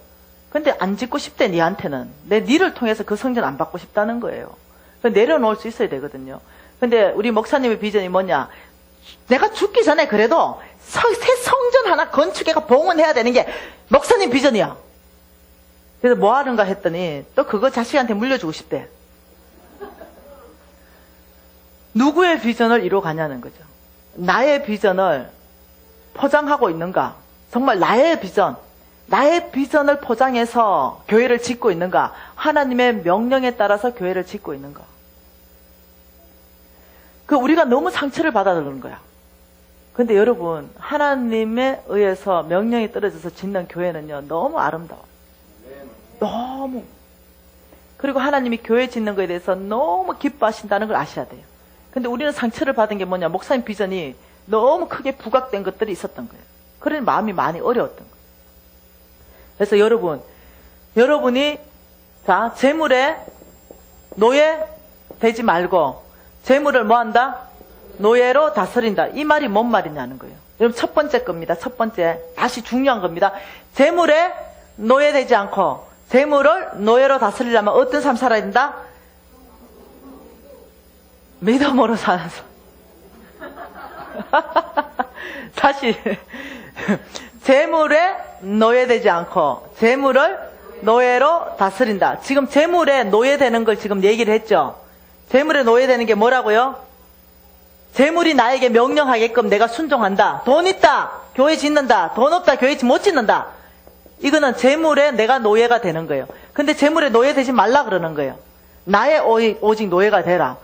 근데 안 짓고 싶대, 니한테는. 니를 통해서 그 성전 안 받고 싶다는 거예요. 내려놓을 수 있어야 되거든요. 근데 우리 목사님의 비전이 뭐냐? 내가 죽기 전에 그래도 새 성전 하나 건축해가 봉헌해야 되는 게 목사님 비전이야. 그래서 뭐 하는가 했더니 또 그거 자식한테 물려주고 싶대. 누구의 비전을 이뤄가냐는 거죠. 나의 비전을 포장하고 있는가? 정말 나의 비전을 포장해서 교회를 짓고 있는가? 하나님의 명령에 따라서 교회를 짓고 있는가? 우리가 너무 상처를 받아 그런 거야. 근데 여러분, 하나님에 의해서 명령이 떨어져서 짓는 교회는요, 너무 아름다워. 너무. 그리고 하나님이 교회 짓는 거에 대해서 너무 기뻐하신다는 걸 아셔야 돼요. 근데 우리는 상처를 받은 게 뭐냐? 목사님 비전이 너무 크게 부각된 것들이 있었던 거예요. 그런 마음이 많이 어려웠던 거예요. 그래서 여러분이, 자, 재물에 노예 되지 말고, 재물을 뭐 한다? 노예로 다스린다. 이 말이 뭔 말이냐는 거예요. 여러분, 첫 번째 겁니다. 첫 번째. 다시 중요한 겁니다. 재물에 노예되지 않고, 재물을 노예로 다스리려면 어떤 삶 살아야 된다? 믿음으로 사는 삶. 다시. 재물에 노예되지 않고, 재물을 노예로 다스린다. 지금 재물에 노예되는 걸 지금 얘기를 했죠. 재물에 노예되는 게 뭐라고요? 재물이 나에게 명령하게끔 내가 순종한다. 돈 있다, 교회 짓는다. 돈 없다, 교회 못 짓는다. 이거는 재물에 내가 노예가 되는 거예요. 근데 재물에 노예되지 말라 그러는 거예요. 나의 오직 노예가 되라.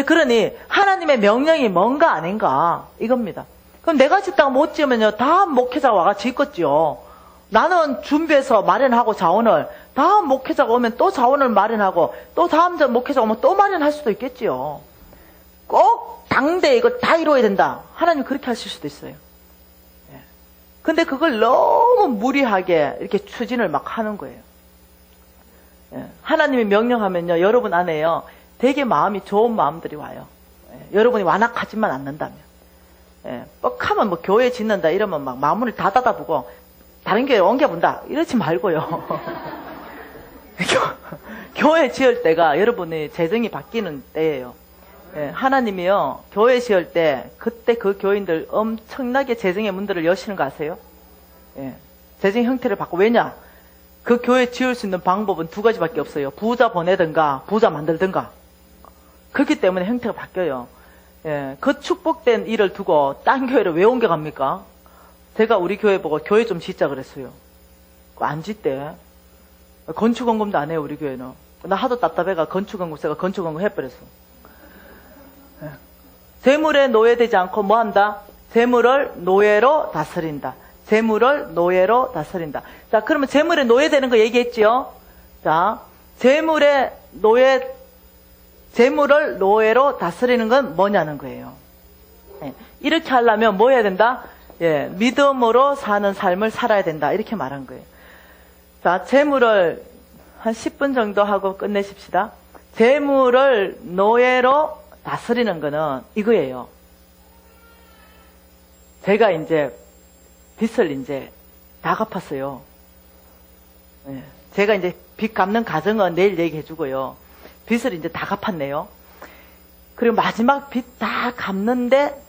그러니 하나님의 명령이 뭔가 아닌가 이겁니다. 그럼 내가 짓다가 못 지으면요, 다음 목회자가 와가 짓겠지요. 나는 준비해서 마련하고 자원을, 다음 목회자가 오면 또 자원을 마련하고, 또 다음 목회자가 오면 또 마련할 수도 있겠지요. 꼭 당대 이거 다 이루어야 된다. 하나님 그렇게 하실 수도 있어요. 예. 근데 그걸 너무 무리하게 이렇게 추진을 막 하는 거예요. 예. 하나님이 명령하면요, 여러분 안에요, 되게 마음이 좋은 마음들이 와요. 예. 여러분이 완악하지만 않는다면. 예. 뻑하면 뭐 교회 짓는다 이러면 막 마음을 다 닫아보고 다른 교회에 옮겨본다 이러지 말고요. 교회 지을 때가 여러분의 재정이 바뀌는 때예요. 예, 하나님이요, 교회 지을 때 그때 그 교인들 엄청나게 재정의 문들을 여시는 거 아세요? 예, 재정 형태를 바꿔. 왜냐? 그 교회 지을 수 있는 방법은 두 가지밖에 없어요. 부자 보내든가 부자 만들든가. 그렇기 때문에 형태가 바뀌어요. 예, 그 축복된 일을 두고 딴 교회를 왜 옮겨갑니까? 제가 우리 교회 보고 교회 좀 짓자 그랬어요. 안 짓대. 건축원금도 안 해요, 우리 교회는. 나 하도 답답해가 건축원금세가 건축원금 해버렸어. 예. 재물에 노예되지 않고 뭐 한다? 재물을 노예로 다스린다. 재물을 노예로 다스린다. 자, 그러면 재물에 노예되는 거 얘기했지요? 자, 재물을 노예로 다스리는 건 뭐냐는 거예요. 예. 이렇게 하려면 뭐 해야 된다? 예, 믿음으로 사는 삶을 살아야 된다. 이렇게 말한 거예요. 자, 재물을 한 10분 정도 하고 끝내십시다. 재물을 노예로 다스리는 거는 이거예요. 제가 이제 빚을 이제 다 갚았어요. 예, 제가 이제 빚 갚는 과정은 내일 얘기해 주고요. 빚을 이제 다 갚았네요. 그리고 마지막 빚 다 갚는데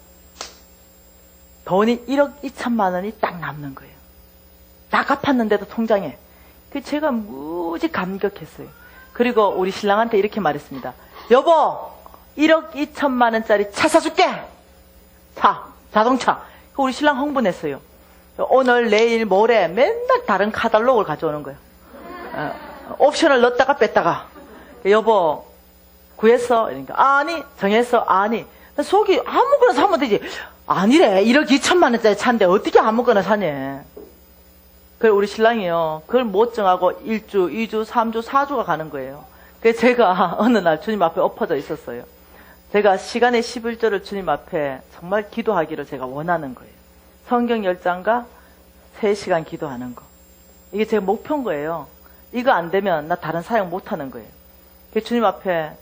돈이 1억 2천만 원이 딱 남는 거예요. 다 갚았는데도 통장에. 그 제가 무지 감격했어요. 그리고 우리 신랑한테 이렇게 말했습니다. 여보, 1억 2천만 원짜리 차 사줄게. 차, 자동차. 우리 신랑 흥분했어요. 오늘, 내일, 모레 맨날 다른 카탈로그를 가져오는 거예요. 옵션을 넣었다가 뺐다가. 여보, 구했어? 그러니까, 아니. 정했어? 아니. 속이 아무거나 사면 되지. 아니래. 1억 2천만 원짜리 차인데 어떻게 아무거나 사냐. 그래, 우리 신랑이요. 그걸 못 정하고 1주, 2주, 3주, 4주가 가는 거예요. 그래서 제가 어느 날 주님 앞에 엎어져 있었어요. 제가 시간의 11조를 주님 앞에 정말 기도하기를 제가 원하는 거예요. 성경 10장과 3시간 기도하는 거. 이게 제 목표인 거예요. 이거 안 되면 나 다른 사역 못 하는 거예요. 주님 앞에,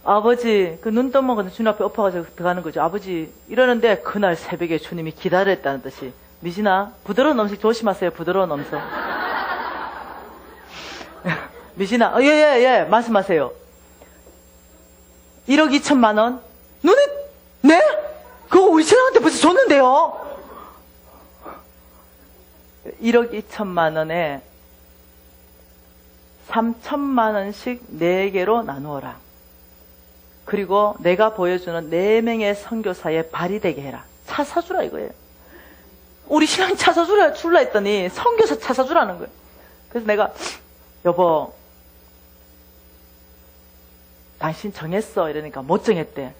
아버지, 그 눈 떠먹은 주님 앞에 엎어가지고 들어가는 거죠. 아버지, 이러는데 그날 새벽에 주님이 기다렸다는 듯이, 미진아, 부드러운 음식 조심하세요. 부드러운 음식. 미진아, 예, 말씀하세요. 1억 2천만 원? 눈에, 네? 그거 우리 신랑한테 벌써 줬는데요? 1억 2천만 원에 3천만 원씩 4개로 나누어라. 그리고 내가 보여주는 4명의 선교사에 발휘되게 해라. 차 사주라 이거예요. 우리 신랑이 차 사주라 줄라 했더니 선교사 차 사주라는 거예요. 그래서 내가, 여보, 당신 정했어? 이러니까 못 정했대.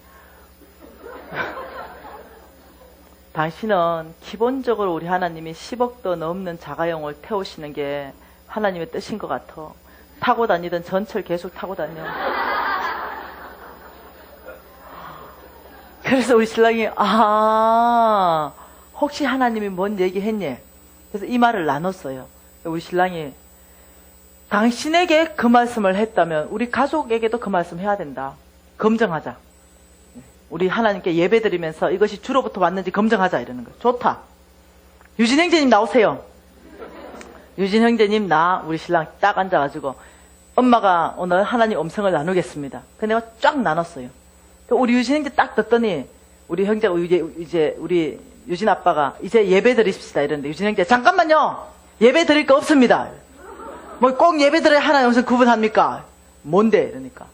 당신은 기본적으로 우리 하나님이 10억도 넘는 자가용을 태우시는 게 하나님의 뜻인 것 같아. 타고 다니던 전철 계속 타고 다녀. 그래서 우리 신랑이, 혹시 하나님이 뭔 얘기 했니? 그래서 이 말을 나눴어요. 우리 신랑이, 당신에게 그 말씀을 했다면 우리 가족에게도 그 말씀 해야 된다. 검증하자. 우리 하나님께 예배 드리면서 이것이 주로부터 왔는지 검증하자 이러는 거예요. 좋다. 유진 형제님 나오세요. 유진 형제님 우리 신랑 딱 앉아가지고 엄마가 오늘 하나님 음성을 나누겠습니다. 그래서 내가 쫙 나눴어요. 우리 유진 형제 딱 듣더니 우리 형제가 이제 우리 유진 아빠가 이제 예배 드리십시다 이러는데 유진 형제 잠깐만요. 예배 드릴 거 없습니다. 뭐 꼭 예배 드려야 하나님 음성 구분합니까? 뭔데? 이러니까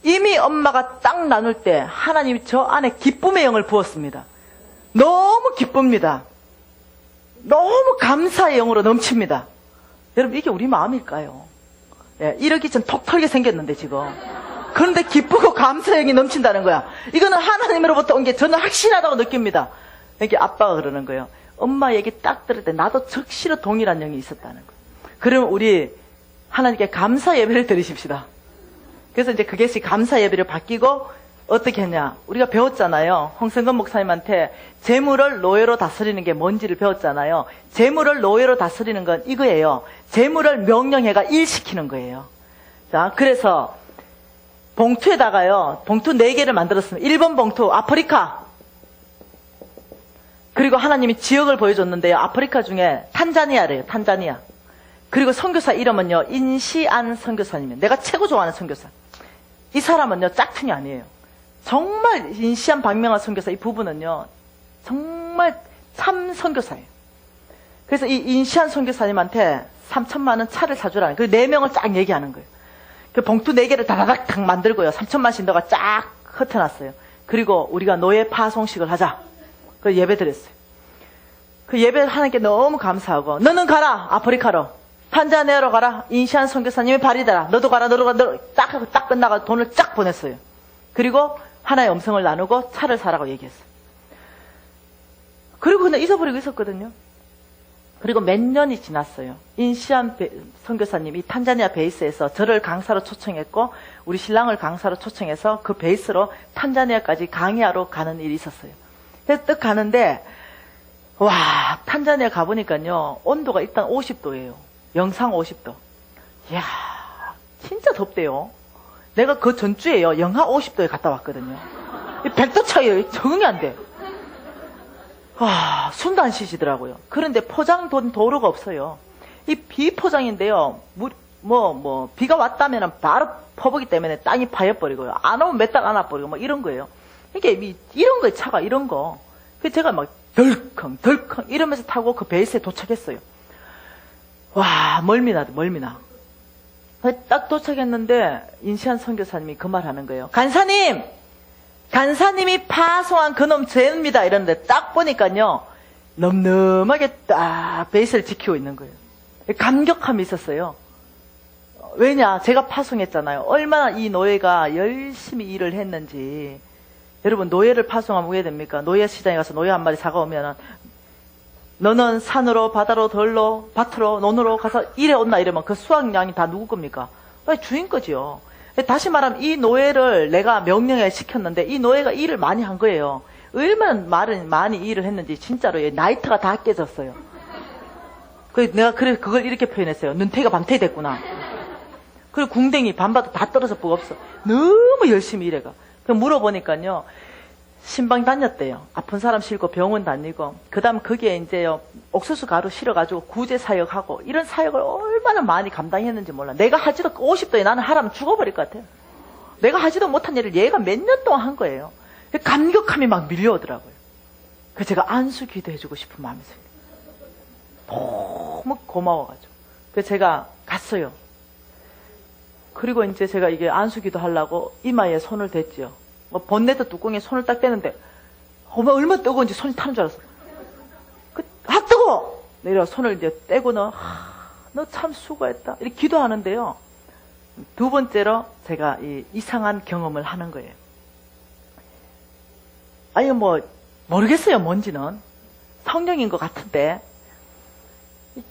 이미 엄마가 딱 나눌 때 하나님이 저 안에 기쁨의 영을 부었습니다. 너무 기쁩니다. 너무 감사의 영으로 넘칩니다. 여러분 이게 우리 마음일까요? 1억 2천 톡 털게 생겼는데 지금. 그런데 기쁘고 감사의 영이 넘친다는 거야. 이거는 하나님으로부터 온 게 저는 확신하다고 느낍니다. 이렇게 아빠가 그러는 거예요. 엄마 얘기 딱 들을 때 나도 적시로 동일한 영이 있었다는 거예요. 그러면 우리 하나님께 감사 예배를 드리십시다. 그래서 이제 그게 감사 예배를 바뀌고 어떻게 했냐. 우리가 배웠잖아요. 홍성근 목사님한테 재물을 노예로 다스리는 게 뭔지를 배웠잖아요. 재물을 노예로 다스리는 건 이거예요. 재물을 명령해가 일시키는 거예요. 자, 그래서 봉투에다가요. 봉투 4개를 만들었습니다. 1번 봉투 아프리카. 그리고 하나님이 지역을 보여줬는데요. 아프리카 중에 탄자니아래요. 탄자니아. 그리고 선교사 이름은요. 인시안 선교사님이에요. 내가 최고 좋아하는 선교사. 이 사람은요. 짝퉁이 아니에요. 정말 인시안 박명환 선교사 이 부부는요. 정말 참 선교사예요. 그래서 이 인시안 선교사님한테 3천만 원 차를 사주라는 그 4명을 쫙 얘기하는 거예요. 그 봉투 4개를 다다닥 탁 만들고요. 3천만씩 너가 쫙 흩어놨어요. 그리고 우리가 노예 파송식을 하자. 그 예배 드렸어요. 그 예배 하나님께 너무 감사하고 너는 가라 아프리카로. 탄자니아로 가라. 인시안 선교사님이 발이더라. 너도 가라. 딱 끝나가 돈을 쫙 보냈어요. 그리고 하나의 음성을 나누고 차를 사라고 얘기했어요. 그리고 그냥 잊어버리고 있었거든요. 그리고 몇 년이 지났어요. 인시안 선교사님이 탄자니아 베이스에서 저를 강사로 초청했고 우리 신랑을 강사로 초청해서 그 베이스로 탄자니아까지 강의하러 가는 일이 있었어요. 그래서 딱 가는데 와 탄자니아 가보니까요. 온도가 일단 50도예요. 영상 50도. 이야 진짜 덥대요. 내가 그 전주에요. 영하 50도에 갔다 왔거든요. 100도 차이에요. 적응이 안 돼. 숨도 안 쉬시더라고요. 그런데 포장 도로가 없어요. 이 비포장인데요. 비가 왔다면 바로 퍼보기 때문에 땅이 파여버리고요. 안 오면 몇 달 안 와버리고 뭐 이런 거예요. 이게 이런 거예요. 차가 이런 거. 그래서 제가 막 덜컹 이러면서 타고 그 베이스에 도착했어요. 와 멀미나. 딱 도착했는데 인시안 선교사님이 그 말 하는 거예요. 간사님이 파송한 그놈 죄입니다. 이러는데 딱 보니까요. 늠름하게 딱 베이스를 지키고 있는 거예요. 감격함이 있었어요. 왜냐? 제가 파송했잖아요. 얼마나 이 노예가 열심히 일을 했는지. 여러분, 노예를 파송하면 왜 됩니까? 노예 시장에 가서 노예 한 마리 사가오면은, 너는 산으로, 바다로, 들로, 밭으로, 논으로 가서 일해 온나 이러면 그 수확량이 다 누구 겁니까? 주인 거지요. 다시 말하면 이 노예를 내가 명령에 시켰는데 이 노예가 일을 많이 한 거예요. 얼마나 많이 일을 했는지 진짜로 나이트가 다 깨졌어요. 내가 그래서 그걸 이렇게 표현했어요. 눈태가 밤태이 됐구나. 그리고 궁뎅이 밤바도 다 떨어져 뭐 없어. 너무 열심히 일해가. 물어보니까요. 신방 다녔대요. 아픈 사람 실고 병원 다니고. 그 다음 거기에 이제요. 옥수수 가루 실어가지고 구제 사역하고 이런 사역을 얼마나 많이 감당했는지 몰라. 내가 하지도 50도에 나는 하라면 죽어버릴 것 같아요. 내가 하지도 못한 일을 얘가 몇 년 동안 한 거예요. 감격함이 막 밀려오더라고요. 그래서 제가 안수 기도해주고 싶은 마음이 있어요. 너무 고마워가지고. 그래서 제가 갔어요. 그리고 이제 제가 이게 안수 기도하려고 이마에 손을 댔지요. 본네트 뚜껑에 손을 딱 떼는데, 얼마나 뜨거운지 손이 타는 줄 알았어. 뜨거워! 내려 손을 이제 떼고는, 너 참 수고했다. 이렇게 기도하는데요. 두 번째로 제가 이상한 경험을 하는 거예요. 아니, 모르겠어요, 뭔지는. 성령인 것 같은데,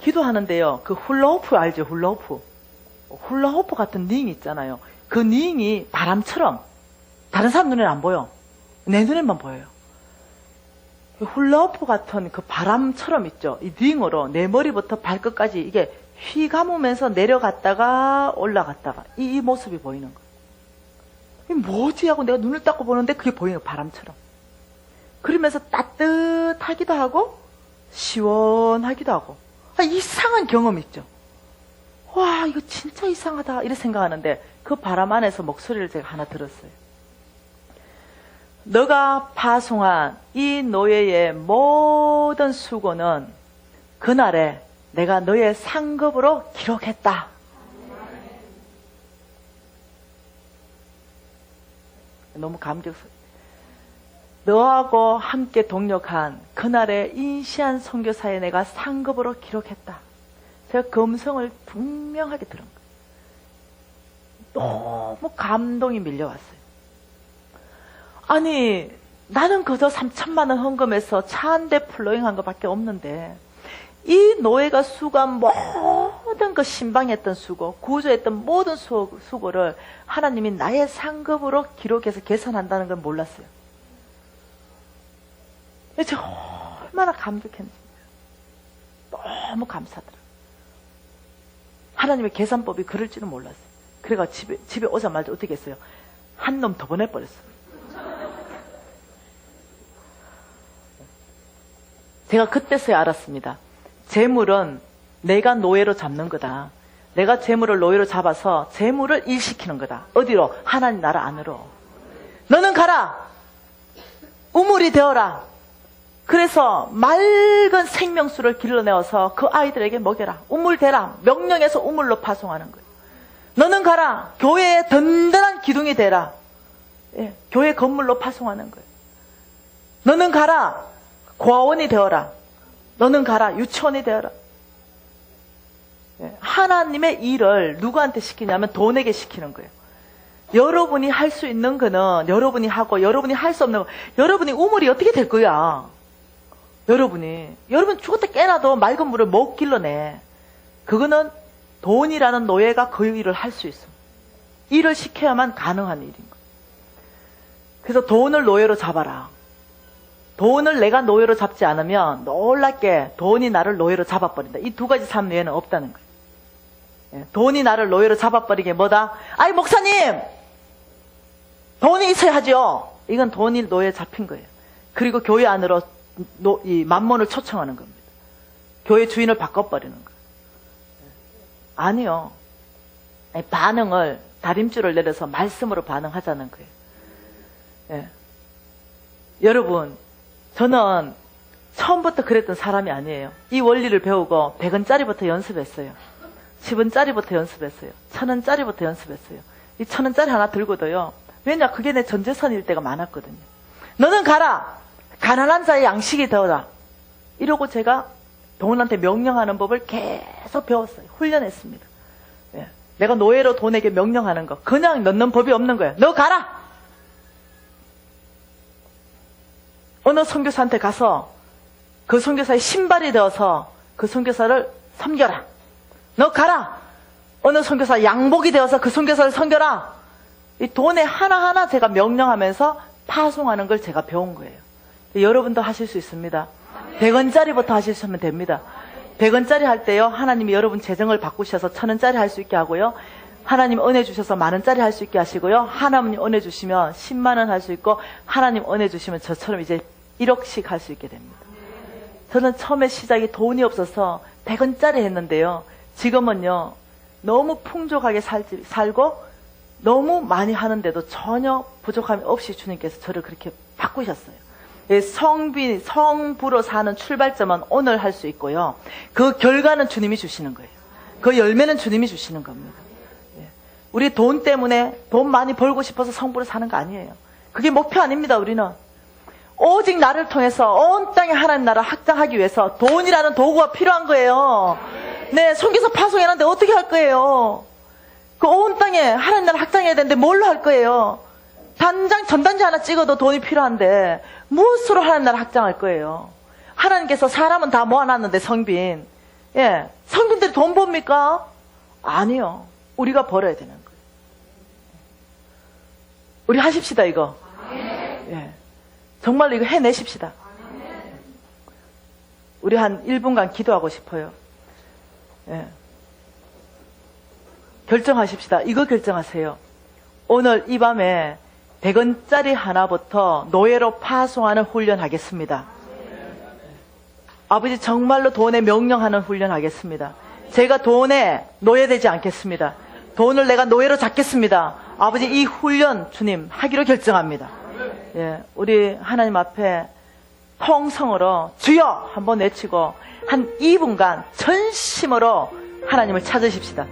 기도하는데요. 그 훌라후프 알죠, 훌라후프? 훌라후프 같은 링이 있잖아요. 그 링이 바람처럼, 다른 사람 눈에는 안 보여. 내 눈에만 보여요. 훌라후프 같은 그 바람처럼 있죠. 이 링으로 내 머리부터 발끝까지 이게 휘 감으면서 내려갔다가 올라갔다가 이 모습이 보이는 거예요. 이게 뭐지 하고 내가 눈을 닦고 보는데 그게 보이는 거예요. 바람처럼. 그러면서 따뜻하기도 하고 시원하기도 하고 이상한 경험 있죠. 와, 이거 진짜 이상하다 이렇게 생각하는데 그 바람 안에서 목소리를 제가 하나 들었어요. 너가 파송한 이 노예의 모든 수고는 그날에 내가 너의 상급으로 기록했다. 너무 감격스러워. 너하고 함께 동력한 그날의 인시한 선교사에 내가 상급으로 기록했다. 제가 그 음성을 분명하게 들은 거예요. 너무 감동이 밀려왔어요. 아니, 나는 그저 3천만 원 헌금해서 차 한 대 플로잉한 것밖에 없는데 이 노예가 수고한 모든 그 신방했던 수고, 구조했던 모든 수고를 하나님이 나의 상급으로 기록해서 계산한다는 걸 몰랐어요. 제가 얼마나 감격했는지 너무 감사하더라고요. 하나님의 계산법이 그럴지는 몰랐어요. 그래가 집에 오자마자 어떻게 했어요? 한 놈 더 보내버렸어요. 제가 그때서야 알았습니다. 재물은 내가 노예로 잡는 거다. 내가 재물을 노예로 잡아서 재물을 일시키는 거다. 어디로? 하나님 나라 안으로. 너는 가라. 우물이 되어라. 그래서 맑은 생명수를 길러내어서 그 아이들에게 먹여라. 우물 되라. 명령해서 우물로 파송하는 거예요. 너는 가라. 교회의 든든한 기둥이 되라. 예, 교회 건물로 파송하는 거예요. 너는 가라. 고아원이 되어라. 너는 가라. 유치원이 되어라. 예, 하나님의 일을 누구한테 시키냐면 돈에게 시키는 거예요. 여러분이 할 수 있는 거는 여러분이 하고 여러분이 할 수 없는 거, 여러분이 우물이 어떻게 될 거야? 여러분 죽었다 깨나도 맑은 물을 못 길러내. 그거는 돈이라는 노예가 그 일을 할 수 있어. 일을 시켜야만 가능한 일인 거예요. 그래서 돈을 노예로 잡아라. 돈을 내가 노예로 잡지 않으면 놀랍게 돈이 나를 노예로 잡아버린다. 이 두 가지 삶 외에는 없다는 거예요. 예, 돈이 나를 노예로 잡아버리게 뭐다? 아이 목사님! 돈이 있어야 하죠. 이건 돈이 노예에 잡힌 거예요. 그리고 교회 안으로 이 만몬을 초청하는 겁니다. 교회 주인을 바꿔버리는 거예요. 아니요. 반응을 다림줄을 내려서 말씀으로 반응하자는 거예요. 예. 여러분, 저는 처음부터 그랬던 사람이 아니에요. 이 원리를 배우고 100원짜리부터 연습했어요. 10원짜리부터 연습했어요. 1000원짜리부터 연습했어요. 이 1000원짜리 하나 들고도요. 왜냐? 그게 내 전재산일 때가 많았거든요. 너는 가라. 가난한 자의 양식이 되어라. 이러고 제가 돈한테 명령하는 법을 계속 배웠어요. 훈련했습니다. 예. 내가 노예로 돈에게 명령하는 거 그냥 넣는 법이 없는 거예요. 너 가라. 어느 선교사한테 가서 그 선교사의 신발이 되어서 그 선교사를 섬겨라. 너 가라. 어느 선교사 양복이 되어서 그 선교사를 섬겨라. 이 돈에 하나하나 제가 명령하면서 파송하는 걸 제가 배운 거예요. 여러분도 하실 수 있습니다. 100원짜리부터 하시면 됩니다. 100원짜리 할 때요, 하나님이 여러분 재정을 바꾸셔서 1000원짜리 할 수 있게 하고요, 하나님 은혜 주셔서 10,000원짜리 할 수 있게 하시고요, 하나님 은혜 주시면 10만원 할 수 있고, 하나님 은혜 주시면 저처럼 이제 1억씩 할 수 있게 됩니다. 저는 처음에 시작이 돈이 없어서 100원짜리 했는데요, 지금은요 너무 풍족하게 살고 너무 많이 하는데도 전혀 부족함이 없이 주님께서 저를 그렇게 바꾸셨어요. 성부로 사는 출발점은 오늘 할 수 있고요, 그 결과는 주님이 주시는 거예요. 그 열매는 주님이 주시는 겁니다. 우리 돈 때문에 돈 많이 벌고 싶어서 성부로 사는 거 아니에요. 그게 목표 아닙니다. 우리는 오직 나를 통해서 온 땅에 하나님 나라 확장하기 위해서 돈이라는 도구가 필요한 거예요. 네, 선교사 파송해놨는데 어떻게 할 거예요? 그 온 땅에 하나님 나라 확장해야 되는데 뭘로 할 거예요? 단장 전단지 하나 찍어도 돈이 필요한데 무엇으로 하나님 나라 확장할 거예요? 하나님께서 사람은 다 모아놨는데 성빈, 예, 성빈들이 돈 법니까? 아니요. 우리가 벌어야 되는 거예요. 우리 하십시다 이거. 예, 정말로 이거 해내십시다. 우리 한 1분간 기도하고 싶어요. 예. 결정하십시다. 이거 결정하세요. 오늘 이 밤에 100원짜리 하나부터 노예로 파송하는 훈련하겠습니다. 아버지 정말로 돈에 명령하는 훈련하겠습니다. 제가 돈에 노예되지 않겠습니다. 돈을 내가 노예로 잡겠습니다. 아버지 이 훈련 주님 하기로 결정합니다. 예, 우리 하나님 앞에 통성으로 주여 한번 외치고 한 2분간 전심으로 하나님을 찾으십시다.